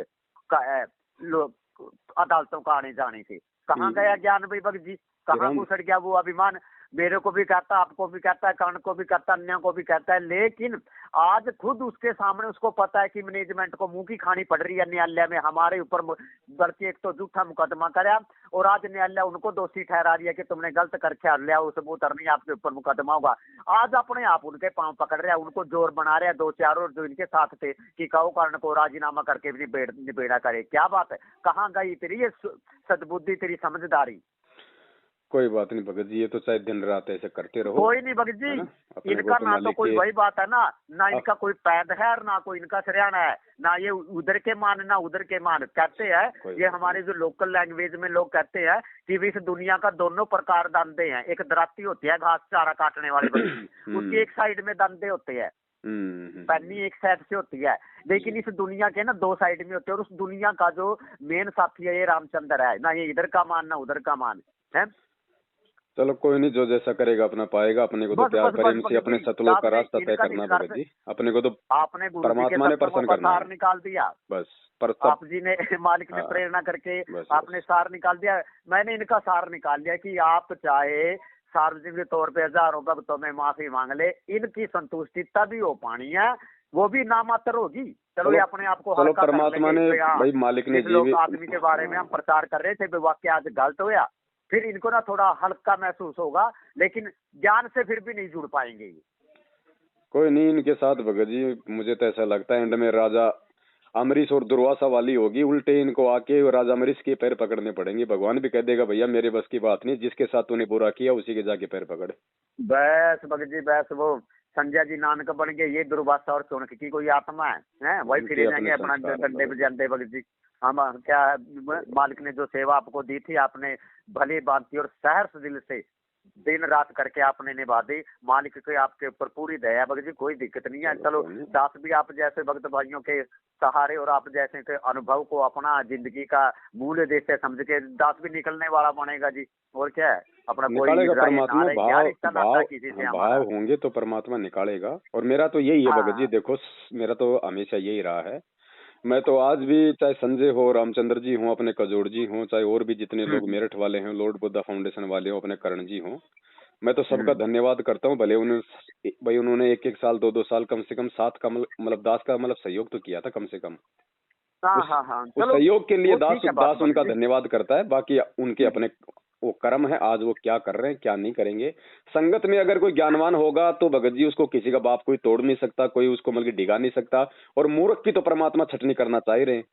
अदालतों का आने जाने से। कहाँ गया ज्ञान भाई भगत जी, कहाँ घुसड़ गया वो अभिमान। मेरे को भी कहता, आपको भी कहता है, कर्ण को भी कहता, अन्य को भी कहता है, लेकिन आज खुद उसके सामने उसको पता है कि मैनेजमेंट को मुंह की खानी पड़ रही है न्यायालय में हमारे ऊपर, बल्कि एक तो झूठा मुकदमा कराया और आज न्यायालय उनको दोषी ठहरा रही है कि तुमने गलत करके हर लिया, उस सबूत नहीं, आपके ऊपर मुकदमा होगा। आज अपने आप उनके पांव पकड़ रहे हैं, उनको जोर बना रहे हैं 2-4 और जो इनके साथ थे कि कहो कर्ण को राजीनामा करके भी निबेड़ा करे। क्या बात है, कहाँ गई तेरी ये सद्बुद्धि, तेरी समझदारी? कोई बात नहीं भगत जी, ये तो चाहे दिन रात ऐसे करते रहो। कोई नहीं भगत जी, इनका ना तो कोई वही बात है ना इनका कोई पैद है और ना कोई इनका सरियाना है, ना ये उधर के मान ना उधर के मान। कहते हैं ये हमारे जो लोकल लैंग्वेज में लोग कहते हैं कि इस दुनिया का दोनों प्रकार दंदे हैं। एक दराती होती है घास चारा काटने वाली बच्ची, उसकी एक साइड में दंदे होते हैं, पन्नी एक साइड से होती है, लेकिन इस दुनिया के ना 2 साइड में होते हैं। और उस दुनिया का जो मेन साथी है ये रामचंद्र है, ना ये इधर का मान ना उधर का मान है। चलो कोई नहीं, जो जैसा करेगा अपना पाएगा। अपने को तो प्यार प्रेम से अपने सतलों का रास्ता तय करना भगत जी। अपने को तो आपने परमात्मा ने प्रसन्न करना है, निकाल दिया बस। आप जी ने मालिक ने प्रेरणा करके आपने सार निकाल दिया। मैंने इनका सार निकाल लिया कि आप चाहे सार्वजनिक तौर पे हजारों भक्तों में माफी मांग ले, इनकी संतुष्टि तभी हो पानी है, वो भी नामात्र होगी। चलो ये अपने आप को हल्का परमात्मा ने, भाई मालिक ने लोग आदमी के बारे में हम प्रचार कर रहे थे, वाक्य आज गलत हुआ, फिर इनको ना थोड़ा हल्का महसूस होगा, लेकिन ज्ञान से फिर भी नहीं जुड़ पाएंगे। कोई नहीं, इनके साथ भगत जी मुझे तो ऐसा लगता है एंड में राजा अमरीश और दुर्वासा वाली होगी, उल्टे इनको आके राजा अमरीश के पैर पकड़ने पड़ेंगे। भगवान भी कह देगा भैया मेरे बस की बात नहीं, जिसके साथ तूने बुरा किया उसी के जाके पैर पकड़। बस भगत जी बस, वो संजय जी नानक बन गए, ये दुर्वासा और चौनक की कोई आत्मा है वही फिर जाएंगे अपना डंडे बजाते। भगत जी हम क्या, मालिक ने जो सेवा आपको दी थी आपने भली बांधी और सहर्ष दिल से दिन रात करके आपने निभा दी। मालिक के आपके ऊपर पूरी दया भगत जी, कोई दिक्कत नहीं है। चलो दास भी आप जैसे भक्त भाइयों के सहारे और आप जैसे के अनुभव को अपना जिंदगी का मूल्य देते समझ के दास भी निकलने वाला बनेगा जी। और क्या है, अपना कोई परमात्मा भाव होंगे तो परमात्मा निकालेगा। और मेरा तो यही है भगत जी, देखो मेरा तो हमेशा यही रहा है। मैं तो आज भी चाहे संजय हो, रामचंद्र जी हो, अपने कजोड़ जी हो, चाहे और भी जितने लोग मेरठ वाले हैं, लॉर्ड बुद्धा फाउंडेशन वाले हो, अपने कर्ण जी हो, मैं तो सबका धन्यवाद करता हूँ। भले उन्होंने 1-1 साल 2-2 साल कम से कम साथ का मतलब दास का मतलब सहयोग तो किया था कम से कम। उस सहयोग के लिए दास उनका धन्यवाद करता है। बाकी उनके अपने वो कर्म है, आज वो क्या कर रहे हैं क्या नहीं करेंगे। संगत में अगर कोई ज्ञानवान होगा तो भगत जी उसको किसी का बाप कोई तोड़ नहीं सकता, कोई उसको मतलब डिगा नहीं सकता। और मूर्ख की तो परमात्मा छटनी करना चाह रहे हैं।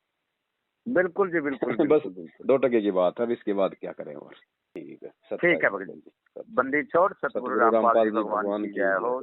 बिल्कुल जी बिल्कुल। बस 2% की बात है, अब इसके बाद क्या करें। और ठीक है भगत जी, बंदी छोड़ सतगुरु रामपाल जी भगवान की जय हो।